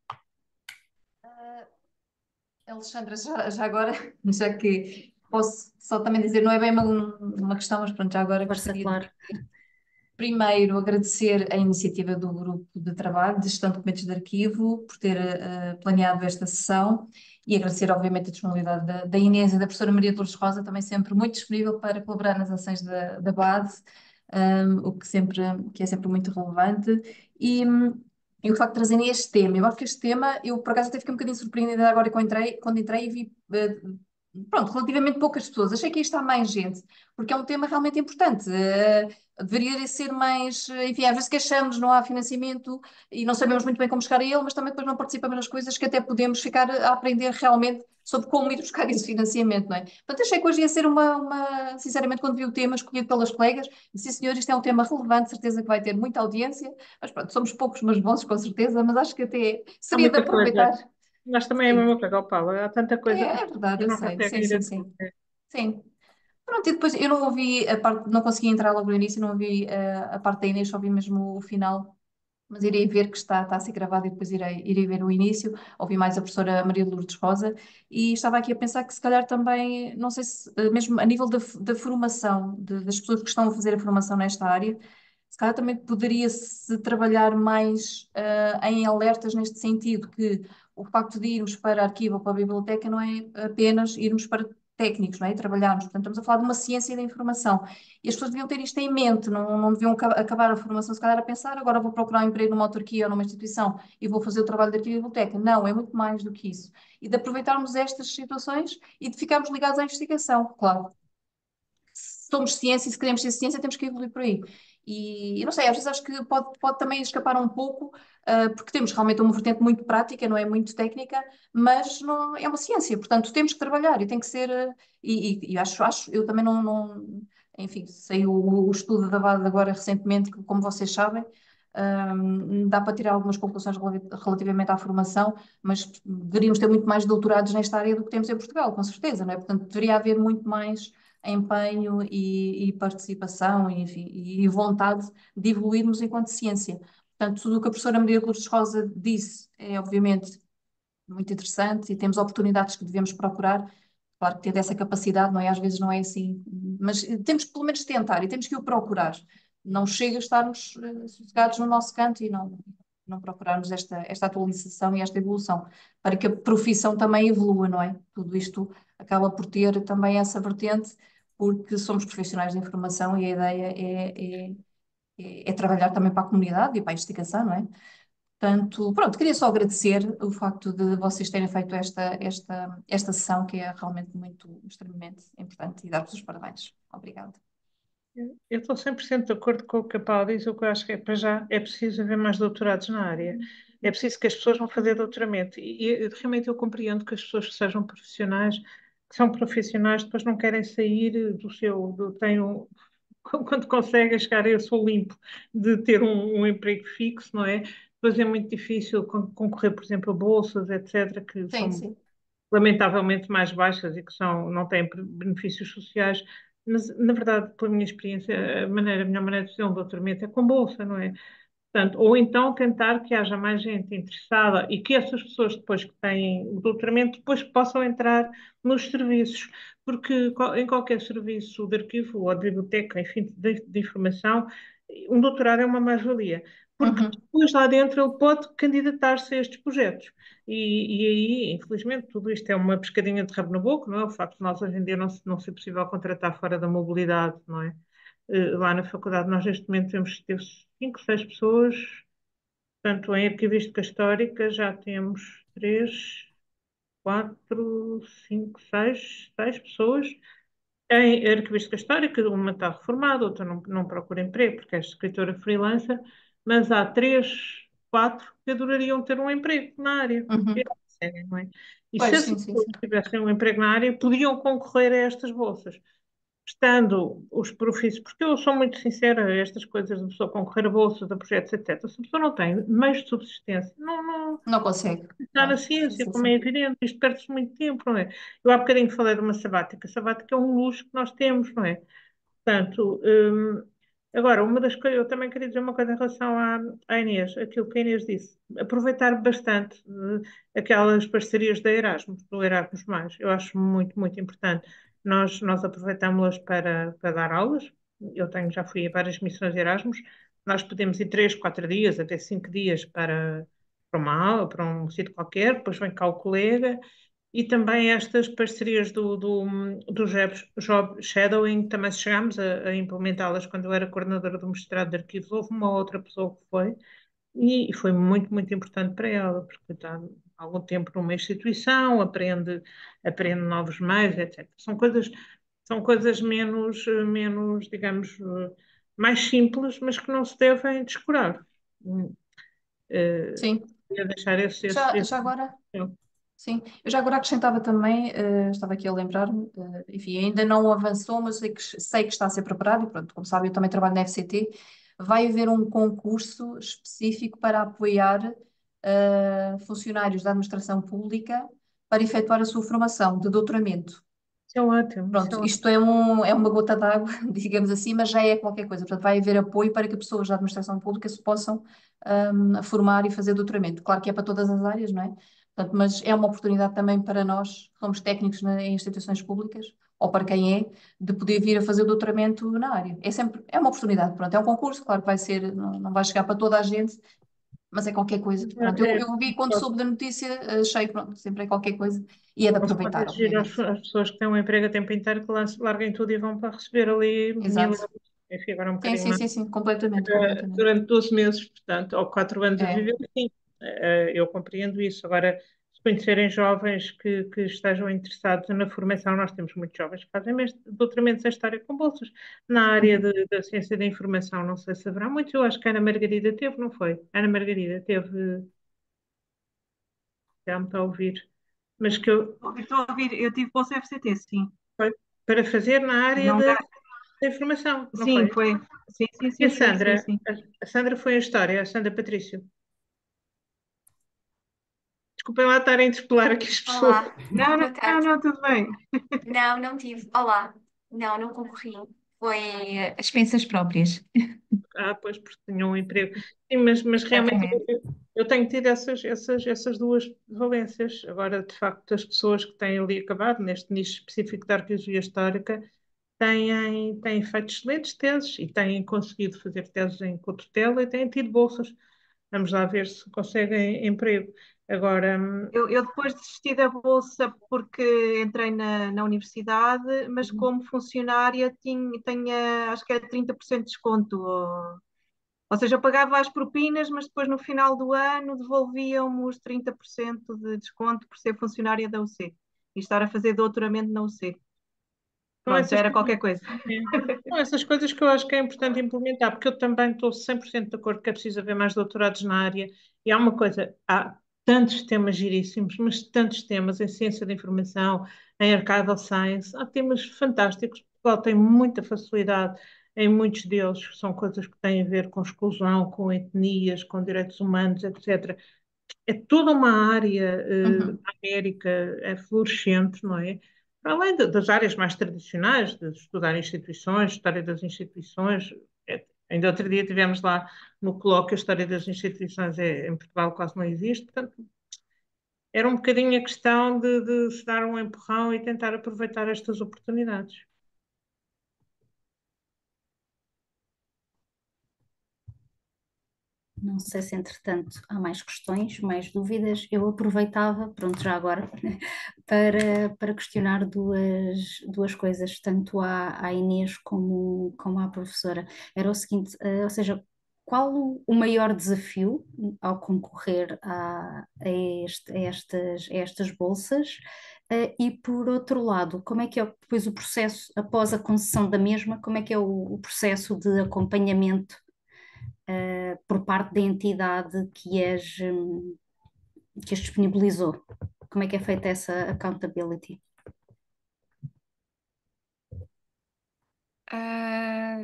Alexandra, já agora, já que posso só também dizer, não é bem uma questão, mas pronto, já agora Força, gostaria claro. de primeiro agradecer a iniciativa do grupo de trabalho de gestão de documentos de arquivo por ter planeado esta sessão e agradecer obviamente a disponibilidade da Inês e da professora Maria Dolores Rosa, também sempre muito disponível para colaborar nas ações da base, o que é sempre muito relevante. E o facto de trazerem este tema, eu acho que este tema, eu por acaso até fiquei um bocadinho surpreendida agora quando entrei e vi, pronto, relativamente poucas pessoas. Achei que isto há mais gente, porque é um tema realmente importante. Deveria ser mais, enfim, às vezes queixamos, não há financiamento e não sabemos muito bem como chegar a ele, mas também depois não participamos nas coisas que até podemos ficar a aprender realmente sobre como ir buscar esse financiamento, não é? Portanto, achei que hoje ia ser sinceramente, quando vi o tema escolhido pelas colegas, disse, sim, senhor, isto é um tema relevante, certeza que vai ter muita audiência, mas pronto, somos poucos, mas bons, com certeza, mas acho que até Há seria de muita coisa. aproveitar. Nós também é a Sim, mesma coisa, ó Paulo, há tanta coisa que é verdade, eu eu não sei, consegue sim, ir a sim, tudo. sim. Sim. Pronto, e depois eu não ouvi a parte, não consegui entrar logo no início, não ouvi a parte da Inês, só ouvi mesmo o final, mas irei ver que está a ser gravado e depois irei ver o início. Ouvi mais a professora Maria Lourdes Rosa e estava aqui a pensar que se calhar também, não sei se, mesmo a nível da formação, das pessoas que estão a fazer a formação nesta área, se calhar também poderia-se trabalhar mais em alertas neste sentido, que o facto de irmos para arquivo ou para a biblioteca não é apenas irmos para técnicos, não é? E trabalharmos. Portanto, estamos a falar de uma ciência da informação. E as pessoas deviam ter isto em mente, não deviam acabar a formação, se calhar, a pensar, agora vou procurar um emprego numa autarquia ou numa instituição e vou fazer o trabalho de arquivo e biblioteca. Não, é muito mais do que isso. E de aproveitarmos estas situações e de ficarmos ligados à investigação, claro. Se somos ciência e se queremos ser ciência, temos que evoluir por aí. E eu não sei, às vezes acho que pode também escapar um pouco, porque temos realmente uma vertente muito prática, não é muito técnica, mas não, é uma ciência, portanto temos que trabalhar e tem que ser. E acho, eu também enfim, saiu o estudo da VAD agora recentemente, que, como vocês sabem. Dá para tirar algumas conclusões relativamente à formação, mas deveríamos ter muito mais doutorados nesta área do que temos em Portugal, com certeza, não é? Portanto, deveria haver muito mais empenho e participação e, enfim, e vontade de evoluirmos enquanto ciência. Portanto, tudo o que a professora Maria Lourdes Rosa disse é, obviamente, muito interessante e temos oportunidades que devemos procurar. Claro que tendo essa capacidade, não é? Às vezes não é assim, mas temos que pelo menos tentar e temos que o procurar. Não chega a estarmos sossegados no nosso canto e não procurarmos esta atualização e esta evolução, para que a profissão também evolua, não é? Tudo isto acaba por ter também essa vertente, porque somos profissionais de informação e a ideia é trabalhar também para a comunidade e para a investigação, não é? Portanto, pronto, queria só agradecer o facto de vocês terem feito esta sessão, que é realmente muito, extremamente importante, e dar-vos os parabéns. Obrigada. Eu estou 100% de acordo com o que a Paula diz. O que eu acho que para já é preciso haver mais doutorados na área. É preciso que as pessoas vão fazer doutoramento. E realmente eu compreendo que as pessoas que sejam profissionais, que são profissionais, depois não querem sair do seu, quando conseguem chegar a esse Olimpo de ter um emprego fixo, não é? Depois é muito difícil concorrer, por exemplo, a bolsas, etc., que Sim, são sim. lamentavelmente mais baixas e que não têm benefícios sociais. Mas, na verdade, pela minha experiência, a melhor maneira de fazer um doutoramento é com bolsa, não é? Portanto, ou então tentar que haja mais gente interessada e que essas pessoas depois que têm o doutoramento depois possam entrar nos serviços, porque em qualquer serviço de arquivo ou de biblioteca, enfim, de informação, um doutorado é uma mais-valia, porque Uhum. depois lá dentro ele pode candidatar-se a estes projetos. E aí, infelizmente, tudo isto é uma pescadinha de rabo na boca, não é? O facto de nós hoje em dia não ser possível contratar fora da mobilidade, não é? Lá na faculdade nós neste momento ter 5, 6 pessoas, portanto em arquivística histórica já temos 3, 4, 5, 6 pessoas. Em arquivística histórica, uma está reformada, outra não procura emprego porque é escritora freelancer, mas há 3, 4 que adorariam ter um emprego na área. É Uhum. sério, não é? E se Pois, essas sim, sim, pessoas sim. tivessem um emprego na área, podiam concorrer a estas bolsas estando os profissos, porque eu sou muito sincera, estas coisas de pessoa concorrer a bolsas, a projetos, etc. Se a pessoa não tem meios de subsistência, não Não consegue. está na Claro. Sim, ciência, sim, como é sim. evidente, isto perde-se muito tempo, não é? Eu há bocadinho falei de uma sabática, a sabática é um luxo que nós temos, não é? Portanto, agora, uma das coisas, eu também queria dizer uma coisa em relação à Inês, aquilo que a Inês disse, aproveitar bastante aquelas parcerias da Erasmus, do Erasmus+, eu acho muito, muito importante. Nós aproveitámos-las para dar aulas, já fui a várias missões de Erasmus, nós podemos ir 3, 4 dias, até 5 dias para uma aula, para um sítio qualquer, depois vem cá o colega, e também estas parcerias do job shadowing, também chegámos a implementá-las quando eu era coordenadora do mestrado de arquivos. Houve uma outra pessoa que foi, e foi muito, muito importante para ela, porque está há algum tempo numa instituição, aprende novos meios, etc. São coisas menos, digamos, mais simples, mas que não se devem descurar. Sim. Queria deixar Já agora? Sim, eu já agora acrescentava também, estava aqui a lembrar-me, enfim, ainda não avançou, mas sei que está a ser preparado, e pronto, como sabem, eu também trabalho na FCT, vai haver um concurso específico para apoiar funcionários da administração pública para efetuar a sua formação de doutoramento. Isso é ótimo, isso é Pronto, ótimo. isto é uma gota d'água, digamos assim, mas já é qualquer coisa. Portanto, vai haver apoio para que pessoas da administração pública se possam formar e fazer doutoramento. Claro que é para todas as áreas, não é? Portanto, mas é uma oportunidade também para nós, que somos técnicos em instituições públicas, ou para quem é, de poder vir a fazer doutoramento na área. É uma oportunidade, pronto, é um concurso, claro que vai ser, não vai chegar para toda a gente, mas é qualquer coisa. Pronto, eu vi quando soube da notícia, achei que pronto, sempre é qualquer coisa e é de Não se pode aproveitar, exigir às obviamente. às pessoas que têm um emprego a tempo inteiro que larguem tudo e vão para receber ali 1000 Exato. euros. Enfim, agora um Sim, bocadinho sim, mais. sim, sim, completamente, completamente. Durante 12 meses, portanto, ou 4 anos a É. viver, sim, eu compreendo isso. Agora, se conhecerem jovens que estejam interessados na formação, nós temos muitos jovens que fazem doutoramentos esta área com bolsas. Na área Uhum. da ciência da informação, não sei se haverá muitos, eu acho que a Ana Margarida teve, não foi? A Ana Margarida teve, já me está a ouvir, mas que eu, Estou a ouvir, eu tive bolsa FCT, sim. foi para fazer na área Não, da informação, não sim, foi? foi. Sim, sim, E a sim, sim, sim, Sandra? sim. A Sandra foi a história, a Sandra Patrício. Desculpem lá estar a interpelar aqui as pessoas. Olá, Não, não, boa não, tarde. não, tudo bem. Não, não tive. Olá, não concorri. Foi as expensas próprias. Pois, porque tinham um emprego. Sim, mas realmente Exatamente. eu tenho tido essas duas valências. Agora, de facto, as pessoas que têm ali acabado, neste nicho específico da arqueologia histórica, têm feito excelentes teses e têm conseguido fazer teses em cotutela e têm tido bolsas. Vamos lá ver se conseguem emprego. Agora, Eu depois desisti da bolsa porque entrei na universidade, mas como funcionária tinha, acho que era 30% de desconto. Ou seja, eu pagava as propinas, mas depois no final do ano devolviam-me os 30% de desconto por ser funcionária da UC e estar a fazer doutoramento na UC. são Pronto, já essas era coisas. qualquer coisa. É. São essas coisas que eu acho que é importante implementar, porque eu também estou 100% de acordo que é preciso haver mais doutorados na área. E há uma coisa, há tantos temas giríssimos, mas tantos temas em ciência da informação, em archival science, há temas fantásticos. Portugal tem muita facilidade em muitos deles, são coisas que têm a ver com exclusão, com etnias, com direitos humanos, etc. É toda uma área Uhum. da América é florescente, não é? Para além das áreas mais tradicionais, de estudar instituições, história das instituições. Ainda outro dia tivemos lá no colóquio a história das instituições em Portugal quase não existe, portanto, era um bocadinho a questão de se dar um empurrão e tentar aproveitar estas oportunidades. Não sei se, entretanto, há mais questões, mais dúvidas. Eu aproveitava, pronto, já agora, para questionar duas coisas, tanto à Inês como à professora. Era o seguinte, ou seja, qual o maior desafio ao concorrer a estas bolsas? E, por outro lado, como é que é depois o processo, após a concessão da mesma, como é que é o processo de acompanhamento por parte da entidade que as disponibilizou? Como é que é feita essa accountability?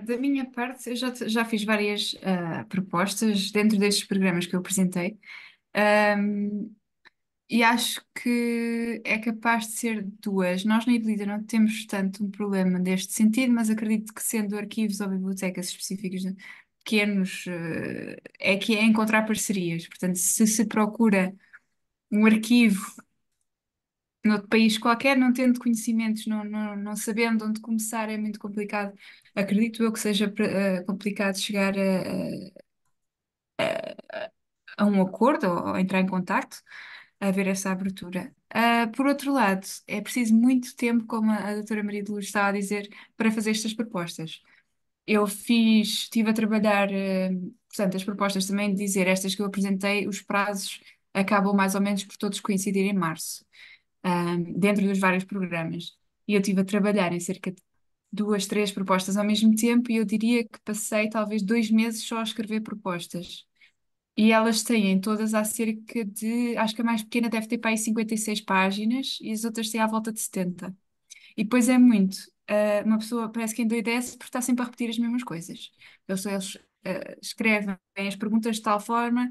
Da minha parte, eu já fiz várias propostas dentro destes programas que eu apresentei. Ahm, e acho que é capaz de ser duas. Nós na Iblida não temos tanto um problema deste sentido, mas acredito que sendo arquivos ou bibliotecas específicas pequenos, é que é encontrar parcerias. Portanto, se procura um arquivo noutro país qualquer, não tendo conhecimentos, não sabendo onde começar, é muito complicado. Acredito eu que seja complicado chegar a um acordo ou entrar em contacto, a ver essa abertura. Por outro lado, é preciso muito tempo, como a doutora Maria de Luz estava a dizer, para fazer estas propostas. Estive a trabalhar, portanto, as propostas também de dizer, estas que eu apresentei, os prazos acabam mais ou menos por todos coincidir em março, dentro dos vários programas. E eu estive a trabalhar em cerca de duas, três propostas ao mesmo tempo e eu diria que passei talvez 2 meses só a escrever propostas. E elas têm todas há cerca de, acho que a mais pequena deve ter para aí 56 páginas e as outras têm à volta de 70. E depois é muito. Uma pessoa parece que endoidece porque está sempre a repetir as mesmas coisas. Eles escrevem as perguntas de tal forma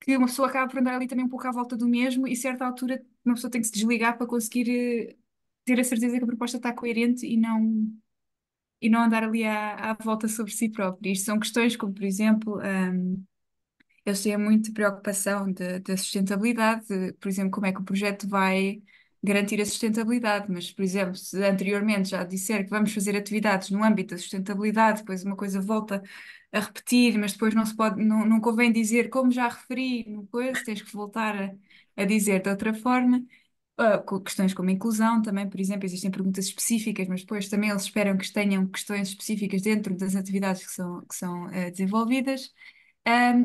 que uma pessoa acaba por andar ali também um pouco à volta do mesmo e, a certa altura, uma pessoa tem que se desligar para conseguir ter a certeza que a proposta está coerente e não andar ali à volta sobre si própria. Isto são questões como, por exemplo, eles têm muita preocupação da sustentabilidade, por exemplo, como é que o projeto vai garantir a sustentabilidade, mas, por exemplo, se anteriormente já disser que vamos fazer atividades no âmbito da sustentabilidade, depois uma coisa volta a repetir, mas depois não se pode, não convém dizer, como já referi, no coisa, tens que voltar a dizer de outra forma. Com questões como inclusão também, por exemplo, existem perguntas específicas, mas depois também eles esperam que tenham questões específicas dentro das atividades que são desenvolvidas.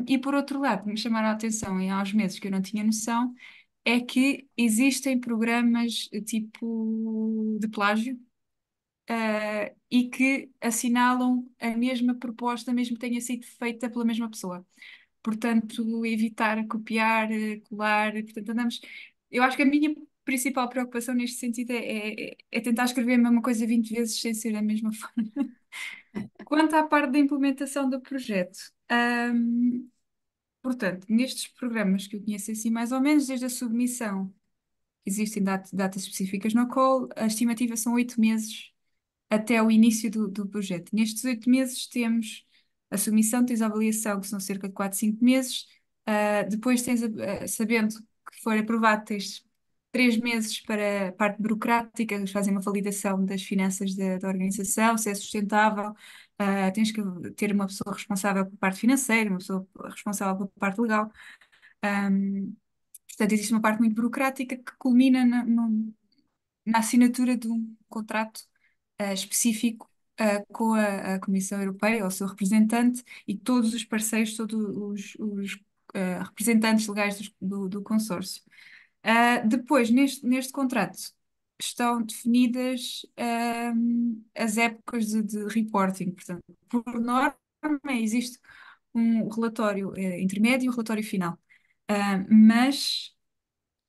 E por outro lado, me chamaram a atenção há uns meses que eu não tinha noção, é que existem programas tipo de plágio, e que assinalam a mesma proposta, mesmo que tenha sido feita pela mesma pessoa. Portanto, evitar copiar, colar, portanto, andamos. Eu acho que a minha principal preocupação neste sentido é tentar escrever a mesma coisa 20 vezes sem ser da mesma forma. Quanto à parte da implementação do projeto, portanto, nestes programas que eu conheço assim mais ou menos, desde a submissão, existem datas específicas no call, a estimativa são 8 meses até o início do projeto. Nestes 8 meses temos a submissão, tens a avaliação, que são cerca de 4, 5 meses. Depois tens, sabendo que for aprovado, tens 3 meses para a parte burocrática, eles fazem uma validação das finanças da organização, se é sustentável. Tens que ter uma pessoa responsável pela parte financeira, uma pessoa responsável pela parte legal. Portanto, existe uma parte muito burocrática que culmina na assinatura de um contrato específico com a Comissão Europeia, ou o seu representante, e todos os parceiros, todos os representantes legais do consórcio. Depois, neste contrato, estão definidas as épocas de reporting. Portanto, por norma, existe um relatório intermédio e um relatório final. Mas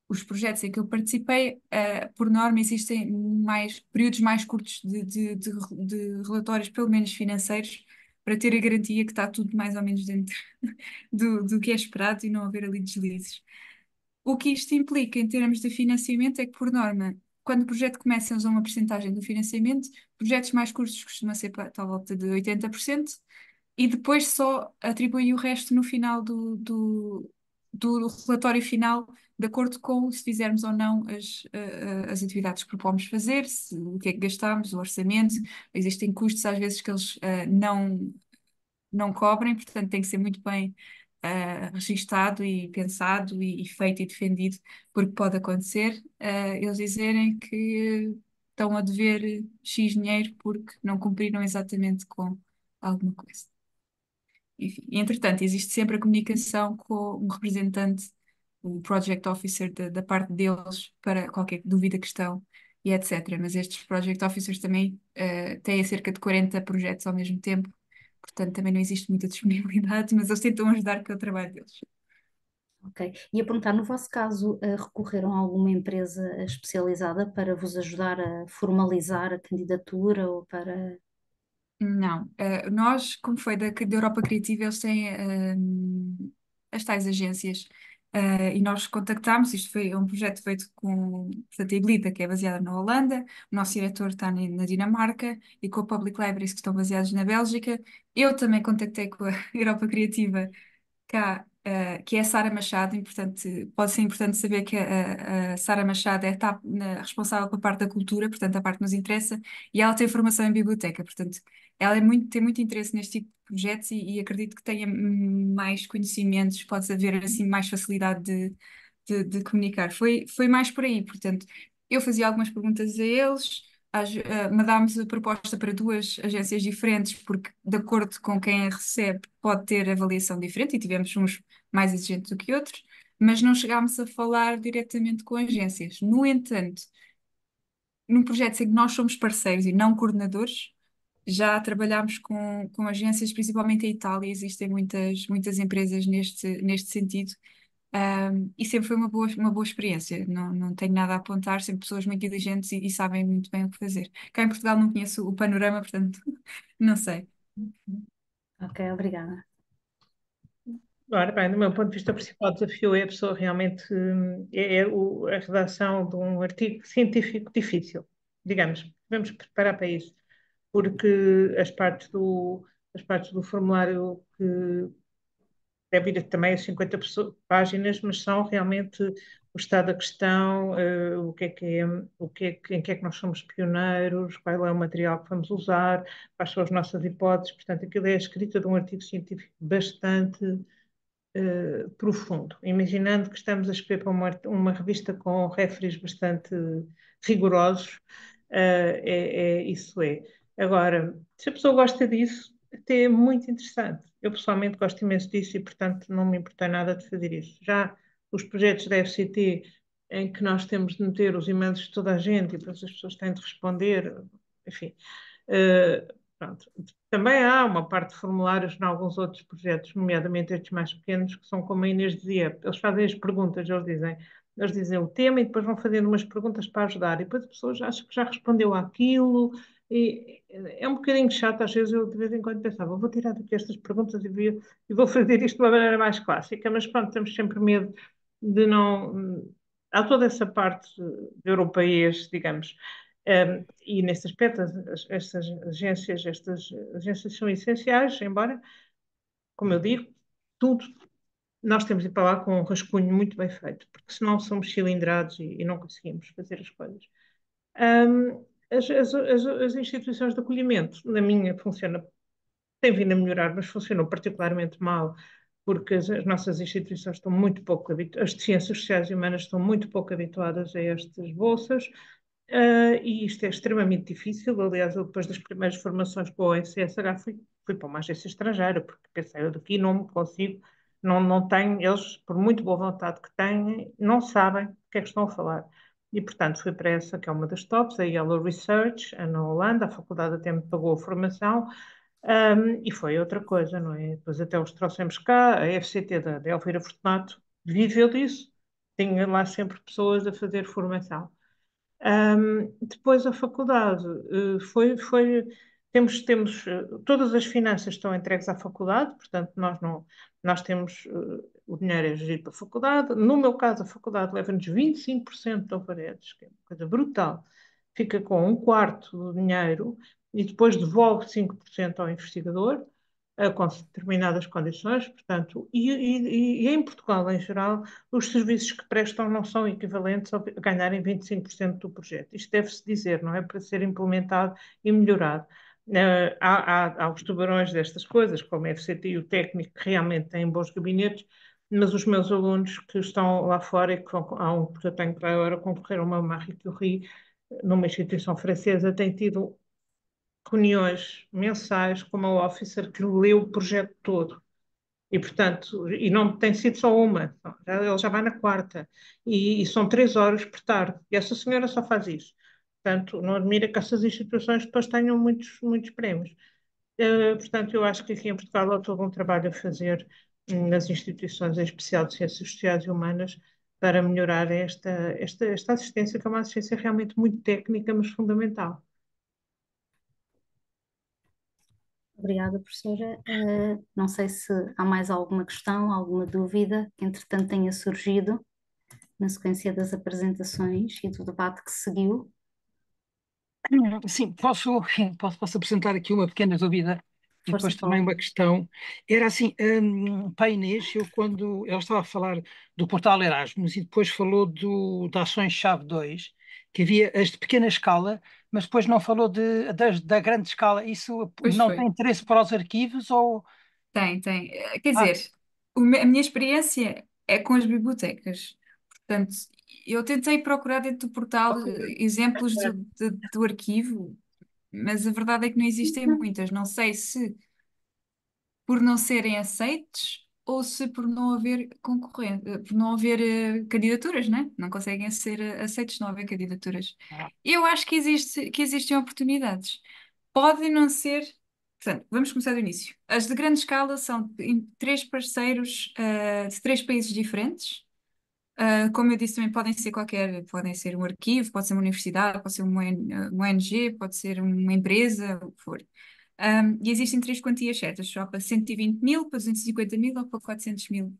os projetos em que eu participei, por norma, existem períodos mais curtos de relatórios, pelo menos financeiros, para ter a garantia que está tudo mais ou menos dentro do que é esperado e não haver ali deslizes. O que isto implica em termos de financiamento é que, por norma, quando o projeto começa, eles dão uma percentagem do financiamento, projetos mais curtos costuma ser à volta de 80%, e depois só atribuem o resto no final do relatório final, de acordo com se fizermos ou não as atividades que propomos fazer, o que é que gastamos, o orçamento. Existem custos às vezes que eles não cobrem, portanto tem que ser muito bem registado e pensado e feito e defendido, porque pode acontecer eles dizerem que estão a dever X dinheiro porque não cumpriram exatamente com alguma coisa. Enfim, entretanto, existe sempre a comunicação com um representante, o project officer da parte deles para qualquer dúvida, questão e etc. Mas estes project officers também têm cerca de 40 projetos ao mesmo tempo, portanto também não existe muita disponibilidade, mas eles tentam ajudar com o trabalho deles. Ok. E a perguntar, no vosso caso, recorreram a alguma empresa especializada para vos ajudar a formalizar a candidatura ou para... Não, nós, como foi da Europa Criativa, eles têm as tais agências, e nós contactámos. Isto foi um projeto feito com, portanto, a Iblita, que é baseada na Holanda, o nosso diretor está na Dinamarca, e com a Public Libraries, que estão baseados na Bélgica. Eu também contactei com a Europa Criativa cá, que é a Sara Machado, e, portanto, pode ser importante saber que a Sara Machado está responsável pela parte da cultura, portanto, a parte que nos interessa, e ela tem formação em biblioteca, portanto, ela tem muito interesse neste tipo de projetos, e acredito que tenha mais conhecimentos, pode haver assim mais facilidade de comunicar. Foi mais por aí, portanto, eu fazia algumas perguntas a eles. Mandámos a proposta para duas agências diferentes, porque, de acordo com quem a recebe, pode ter avaliação diferente, e tivemos uns mais exigentes do que outros, mas não chegámos a falar diretamente com agências. No entanto, num projeto em que nós somos parceiros e não coordenadores, já trabalhámos com agências, principalmente em Itália, existem muitas empresas neste sentido. E sempre foi uma boa experiência. Não tenho nada a apontar, sempre pessoas muito inteligentes e sabem muito bem o que fazer. Cá em Portugal não conheço o panorama, portanto, não sei. Ok, obrigada. Ora bem, do meu ponto de vista, o principal desafio é a pessoa realmente, a redação de um artigo científico difícil, digamos. Devemos preparar para isso, porque as partes do formulário que deve ir também a 50 páginas, mas são realmente o estado da questão, em que é que nós somos pioneiros, qual é o material que vamos usar, quais são as nossas hipóteses. Portanto, aquilo é a escrita de um artigo científico bastante profundo, imaginando que estamos a escrever para uma revista com referees bastante rigorosos, isso é. Agora, se a pessoa gosta disso, até é muito interessante. Eu pessoalmente gosto imenso disso e, portanto, não me importa nada de fazer isso. Já os projetos da FCT, em que nós temos de meter os e-mails de toda a gente e depois as pessoas têm de responder, enfim. Pronto. Também há uma parte de formulários em alguns outros projetos, nomeadamente estes mais pequenos, que são como a Inês dizia, eles fazem as perguntas, eles dizem o tema e depois vão fazendo umas perguntas para ajudar, e depois a pessoa já acha que já respondeu àquilo, e é um bocadinho chato, às vezes eu de vez em quando pensava, vou tirar daqui estas perguntas e vou fazer isto de uma maneira mais clássica, mas pronto, temos sempre medo de não... Há toda essa parte de europeías, digamos, e nesse aspecto, estas agências são essenciais, embora, como eu digo, tudo nós temos de ir para lá com um rascunho muito bem feito, porque senão somos cilindrados e não conseguimos fazer as coisas. As instituições de acolhimento, na minha, funciona, tem vindo a melhorar, mas funcionou particularmente mal, porque as nossas instituições estão muito pouco habituadas, as de ciências sociais e humanas estão muito pouco habituadas a estas bolsas, e isto é extremamente difícil. Aliás, eu depois das primeiras formações com a ONCSH fui para uma agência estrangeira, porque pensei, eu daqui não consigo, não tenho, eles, por muito boa vontade que têm, não sabem o que é que estão a falar. E, portanto, fui para essa, que é uma das tops, a Yellow Research, na Holanda, a faculdade até me pagou a formação, e foi outra coisa, não é? Depois até os trouxemos cá, a FCT da Elvira Fortunato viveu disso, tinha lá sempre pessoas a fazer formação. Depois a faculdade temos todas as finanças estão entregues à faculdade, portanto nós não, nós temos o dinheiro é gerido pela faculdade. No meu caso, a faculdade leva-nos 25% de overheads, que é uma coisa brutal. Fica com um quarto do dinheiro e depois devolve 5% ao investigador, com determinadas condições, portanto, e em Portugal, em geral, os serviços que prestam não são equivalentes a ganharem 25% do projeto. Isto deve-se dizer, não é? Para ser implementado e melhorado. Há os tubarões destas coisas, como a FCT e o técnico, que realmente têm bons gabinetes, mas os meus alunos que estão lá fora, e que há um que eu tenho para agora concorrer a uma Marie Curie, numa instituição francesa, têm tido reuniões mensais com uma officer que leu o projeto todo. E, portanto, e não tem sido só uma, ele já vai na quarta. E são 3 horas por tarde. E essa senhora só faz isso. Portanto, não admira que essas instituições depois tenham muitos prémios. Portanto, eu acho que aqui em Portugal há todo um trabalho a fazer nas instituições, em especial de Ciências Sociais e Humanas, para melhorar esta assistência, que é uma assistência realmente muito técnica, mas fundamental. Obrigada, professora. Não sei se há mais alguma questão, alguma dúvida que entretanto tenha surgido na sequência das apresentações e do debate que seguiu. Sim, posso apresentar aqui uma pequena dúvida e Força, depois também Paulo. uma questão. Era assim, para a Inês, quando ela estava a falar do portal Erasmus e depois falou da Ações-Chave 2, que havia as de pequena escala, mas depois não falou da grande escala. Isso Pois não tem foi. interesse para os arquivos ou... Tem. Quer Ah, dizer, a minha experiência é com as bibliotecas. Portanto, eu tentei procurar dentro do portal exemplos do arquivo, mas a verdade é que não existem muitas. Não sei se por não serem aceites ou se por não haver concorrente, por não haver candidaturas, né? Não conseguem ser aceitos se não haver candidaturas. Eu acho que existem oportunidades. Podem não ser. Portanto, vamos começar do início. As de grande escala são em 3 parceiros de 3 países diferentes. Como eu disse, também podem ser um arquivo, pode ser uma universidade, pode ser uma ONG, pode ser uma empresa, o que for. E existem 3 quantias certas, só para 120 mil, para 250 mil ou para 400 mil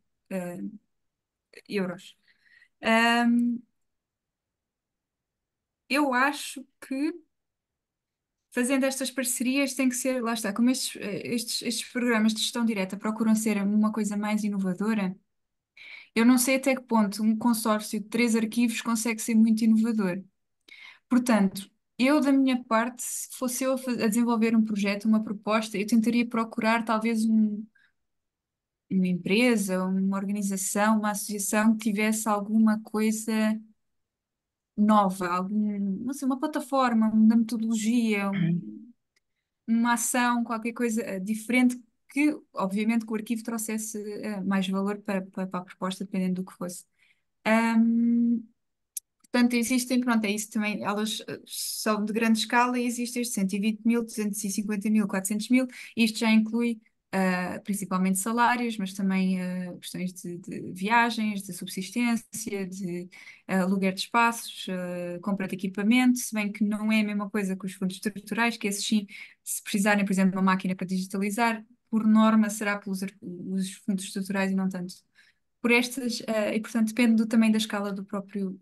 euros. Um, eu acho que fazendo estas parcerias tem que ser, lá está, como estes programas de gestão direta procuram ser uma coisa mais inovadora, Eu não sei até que ponto um consórcio de 3 arquivos consegue ser muito inovador. Portanto, eu, da minha parte, se fosse eu a desenvolver um projeto, uma proposta, eu tentaria procurar talvez uma empresa, uma organização, uma associação que tivesse alguma coisa nova, não sei, uma plataforma, uma metodologia, uma ação, qualquer coisa diferente que, obviamente, que o arquivo trouxesse mais valor para a proposta, dependendo do que fosse. Ahm, Portanto, existem, pronto, é isso também, elas são de grande escala e existe este 120 mil, 250 mil, 400 mil, isto já inclui principalmente salários, mas também questões de viagens, de subsistência, de aluguer de espaços, compra de equipamento, se bem que não é a mesma coisa que os fundos estruturais, que esses sim, se precisarem, por exemplo, de uma máquina para digitalizar, por norma será pelos os fundos estruturais e não tanto por estas, e portanto depende também da escala do próprio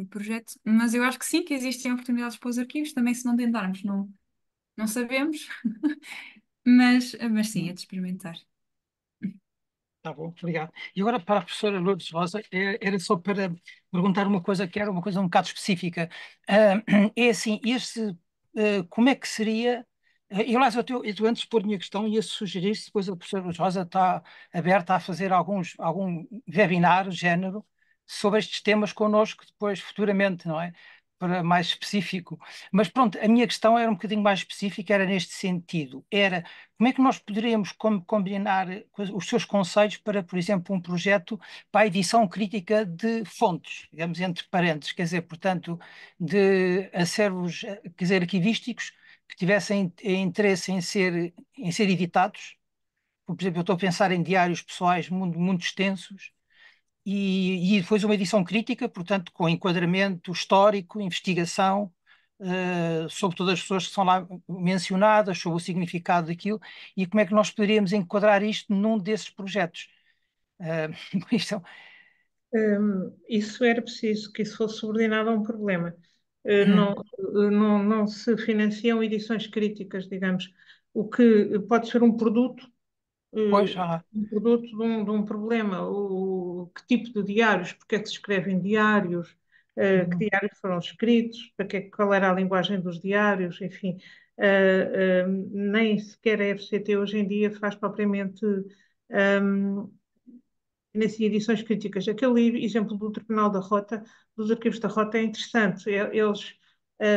projeto, mas eu acho que sim, que existem oportunidades para os arquivos, também se não tentarmos, não sabemos, mas sim, é de experimentar. Tá bom, obrigado. E agora para a professora Lourdes Rosa, era só para perguntar uma coisa que era uma coisa um bocado específica. É assim, como é que seria... aliás, eu antes de pôr a minha questão ia sugerir se depois a professora Lourdes Rosa está aberta a fazer algum webinar, género, sobre estes temas connosco depois, futuramente, não é? Para mais específico. Mas pronto, a minha questão era um bocadinho mais específica, era neste sentido. Era como é que nós poderíamos combinar os seus conselhos para, por exemplo, um projeto para a edição crítica de fontes, digamos, entre parênteses, quer dizer, portanto, de acervos, quer dizer, arquivísticos que tivessem interesse em ser editados. Por exemplo, eu estou a pensar em diários pessoais muito, muito extensos e depois uma edição crítica, portanto, com enquadramento histórico, investigação, sobre todas as pessoas que são lá mencionadas, sobre o significado daquilo, e como é que nós poderíamos enquadrar isto num desses projetos. Uh, isto Isso era preciso que isso fosse subordinado a um problema. hum, Não se financiam edições críticas, digamos, o que pode ser um produto pois, de um problema. Que tipo de diários, porque é que se escrevem diários, que uhum, diários foram escritos, qual era a linguagem dos diários, enfim. Nem sequer a FCT hoje em dia faz propriamente nessas edições críticas. Aquele exemplo do Tribunal da Rota, dos arquivos da Rota, é interessante. Eles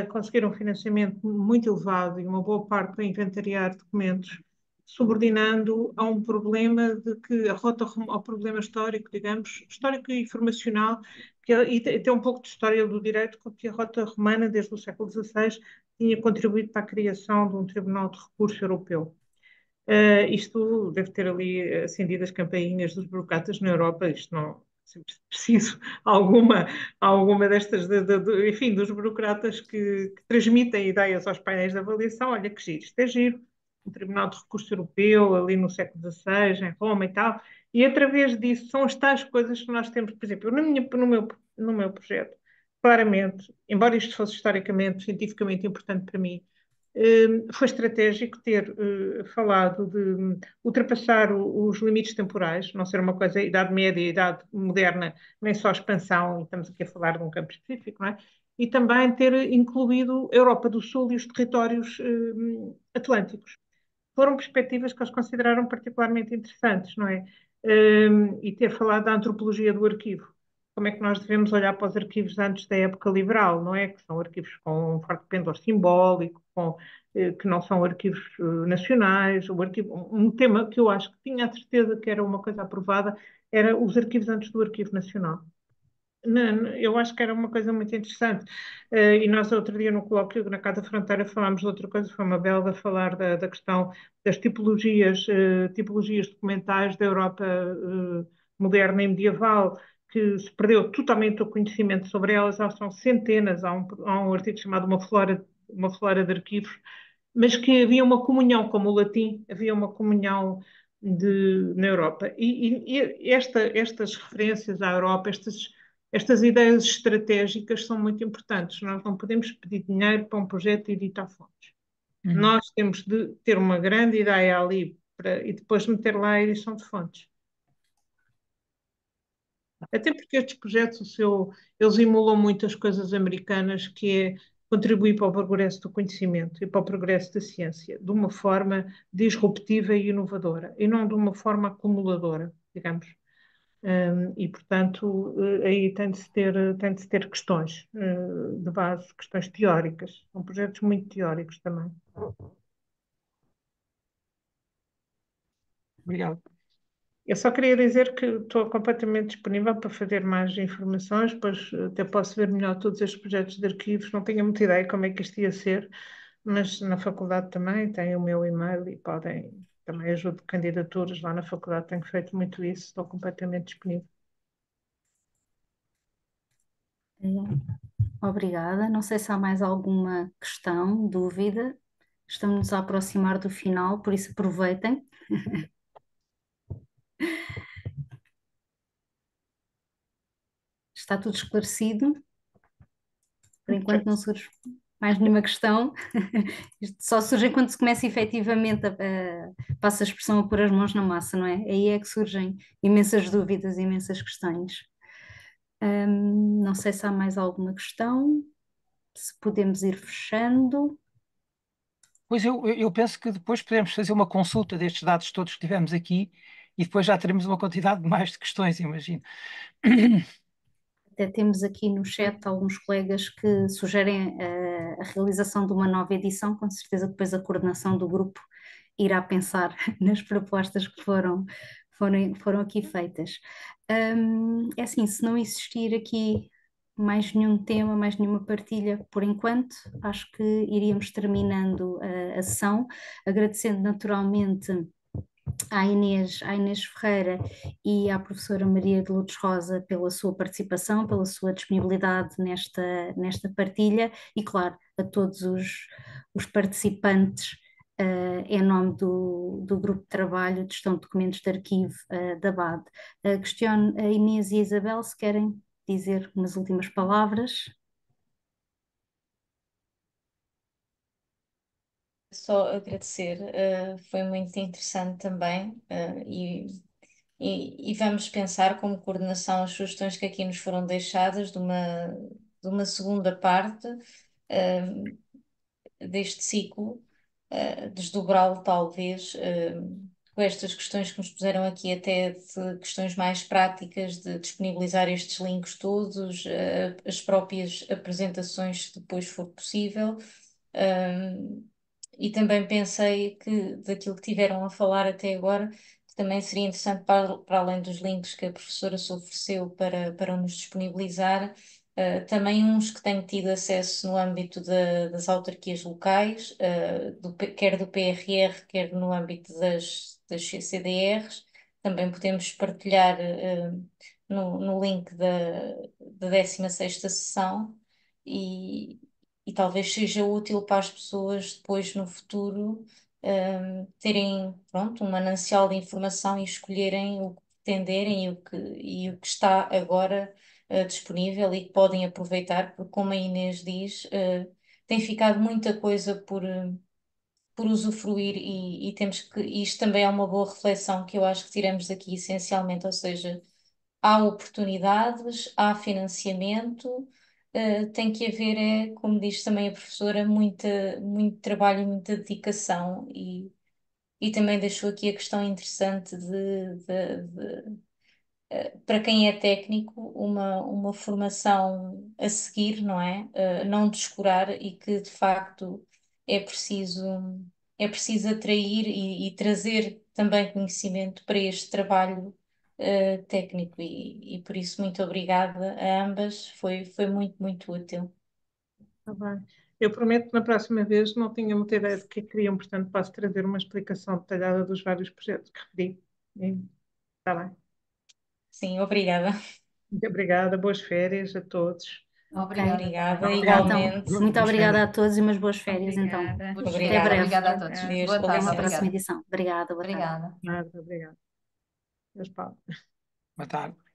conseguiram um financiamento muito elevado e uma boa parte para inventariar documentos, subordinando a um problema de que a rota ao problema histórico, digamos, histórico e informacional, e tem um pouco de história do direito, com que a rota romana, desde o século XVI, tinha contribuído para a criação de um tribunal de recurso europeu. Isto deve ter ali acendido as campainhas dos burocratas na Europa. Isto não sempre preciso alguma destas, enfim, dos burocratas que transmitem ideias aos painéis de avaliação. Olha que giro, isto é giro. Um Tribunal de Recurso Europeu, ali no século XVI, em Roma e tal. E através disso são as tais coisas que nós temos, por exemplo, no meu projeto, claramente, embora isto fosse historicamente, cientificamente importante para mim, foi estratégico ter falado de ultrapassar os limites temporais, não ser uma coisa idade média, idade moderna, nem só expansão, e estamos aqui a falar de um campo específico, não é? E também ter incluído a Europa do Sul e os territórios atlânticos. Foram perspectivas que eles consideraram particularmente interessantes, não é? E ter falado da antropologia do arquivo. Como é que nós devemos olhar para os arquivos antes da época liberal, não é? Que são arquivos com um forte pendor simbólico, que não são arquivos nacionais. Um tema que eu acho que tinha a certeza que era uma coisa aprovada era os arquivos antes do arquivo nacional. Eu acho que era uma coisa muito interessante. E nós, outro dia, no colóquio na Casa Fronteira, falámos de outra coisa. Foi uma belga falar da questão das tipologias documentais da Europa moderna e medieval, que se perdeu totalmente o conhecimento sobre elas. São centenas. Há um artigo chamado Uma Flora de Arquivos, mas que havia uma comunhão, como o latim, havia uma comunhão na Europa. E estas referências à Europa, estas ideias estratégicas são muito importantes. Nós não podemos pedir dinheiro para um projeto e editar fontes. uhum. Nós temos de ter uma grande ideia ali e depois meter lá a edição de fontes. Até porque estes projetos, eles emulam muitas coisas americanas, que é contribuir para o progresso do conhecimento e para o progresso da ciência, de uma forma disruptiva e inovadora, e não de uma forma acumuladora, digamos. E, portanto, aí tem de se ter questões de base, questões teóricas. São projetos muito teóricos também. Obrigado. Eu só queria dizer que estou completamente disponível para fazer mais informações, pois até posso ver melhor todos estes projetos de arquivos. Não tinha muita ideia como é que isto ia ser, mas na faculdade também têm o meu e-mail e também ajudo candidaturas lá na faculdade, tenho feito muito isso, estou completamente disponível. Obrigada. Não sei se há mais alguma questão, dúvida. Estamos a aproximar do final, por isso aproveitem. Está tudo esclarecido. Por enquanto não surge mais nenhuma questão. Isto só surge quando se começa efetivamente passa a expressão a pôr as mãos na massa, não é? Aí é que surgem imensas dúvidas, imensas questões. Não sei se há mais alguma questão, se podemos ir fechando. Pois eu penso que depois podemos fazer uma consulta destes dados todos que tivemos aqui e depois já teremos uma quantidade mais de questões, imagino. Até temos aqui no chat alguns colegas que sugerem a realização de uma nova edição, com certeza depois a coordenação do grupo irá pensar nas propostas que foram aqui feitas. É assim, se não existir aqui mais nenhum tema, mais nenhuma partilha por enquanto, acho que iríamos terminando a sessão, agradecendo naturalmente à Inês Ferreira e à professora Maria de Lourdes Rosa pela sua participação, pela sua disponibilidade nesta partilha e, claro, a todos os participantes em nome do Grupo de Trabalho de Gestão de Documentos de Arquivo da BAD. Questiono a Inês e a Isabel se querem dizer umas últimas palavras. Só agradecer, foi muito interessante também, e vamos pensar como coordenação as sugestões que aqui nos foram deixadas de uma segunda parte, deste ciclo, desdobrá-lo talvez, com estas questões que nos puseram aqui, até de questões mais práticas, de disponibilizar estes links todos, as próprias apresentações, se depois for possível. E também pensei que daquilo que tiveram a falar até agora, que também seria interessante, para além dos links que a professora se ofereceu para nos disponibilizar, também uns que tenho tido acesso no âmbito das autarquias locais, quer do PRR, quer no âmbito das CCDRs. Também podemos partilhar no link da 16ª sessão, e talvez seja útil para as pessoas depois no futuro terem, pronto, um manancial de informação e escolherem o que pretenderem e o que está agora disponível e que podem aproveitar, porque como a Inês diz, tem ficado muita coisa por usufruir, e temos que, isto também é uma boa reflexão que eu acho que tiramos daqui essencialmente, ou seja, há oportunidades, há financiamento, tem que haver, como diz também a professora, muito trabalho e muita dedicação, e também deixou aqui a questão interessante para quem é técnico, uma formação a seguir, não é? Não descurar, e que de facto é preciso, é preciso atrair e trazer também conhecimento para este trabalho técnico, e por isso muito obrigada a ambas, foi muito, muito útil. Tá bem. Eu prometo que na próxima vez não tinha muita ideia do que queriam, portanto posso trazer uma explicação detalhada dos vários projetos que referi. Está bem. Sim, obrigada. Muito obrigada, boas férias a todos. Obrigada. Obrigada, Então, igualmente. muito obrigada a todos e umas boas férias, então. Obrigada. Boas Até férias. breve. Obrigada a todos. Adeus, Boa com tarde. Até a licença. próxima Obrigada. edição. Obrigada, boa tarde. Obrigada. Nada, obrigada. Deus, Paulo. Boa tarde.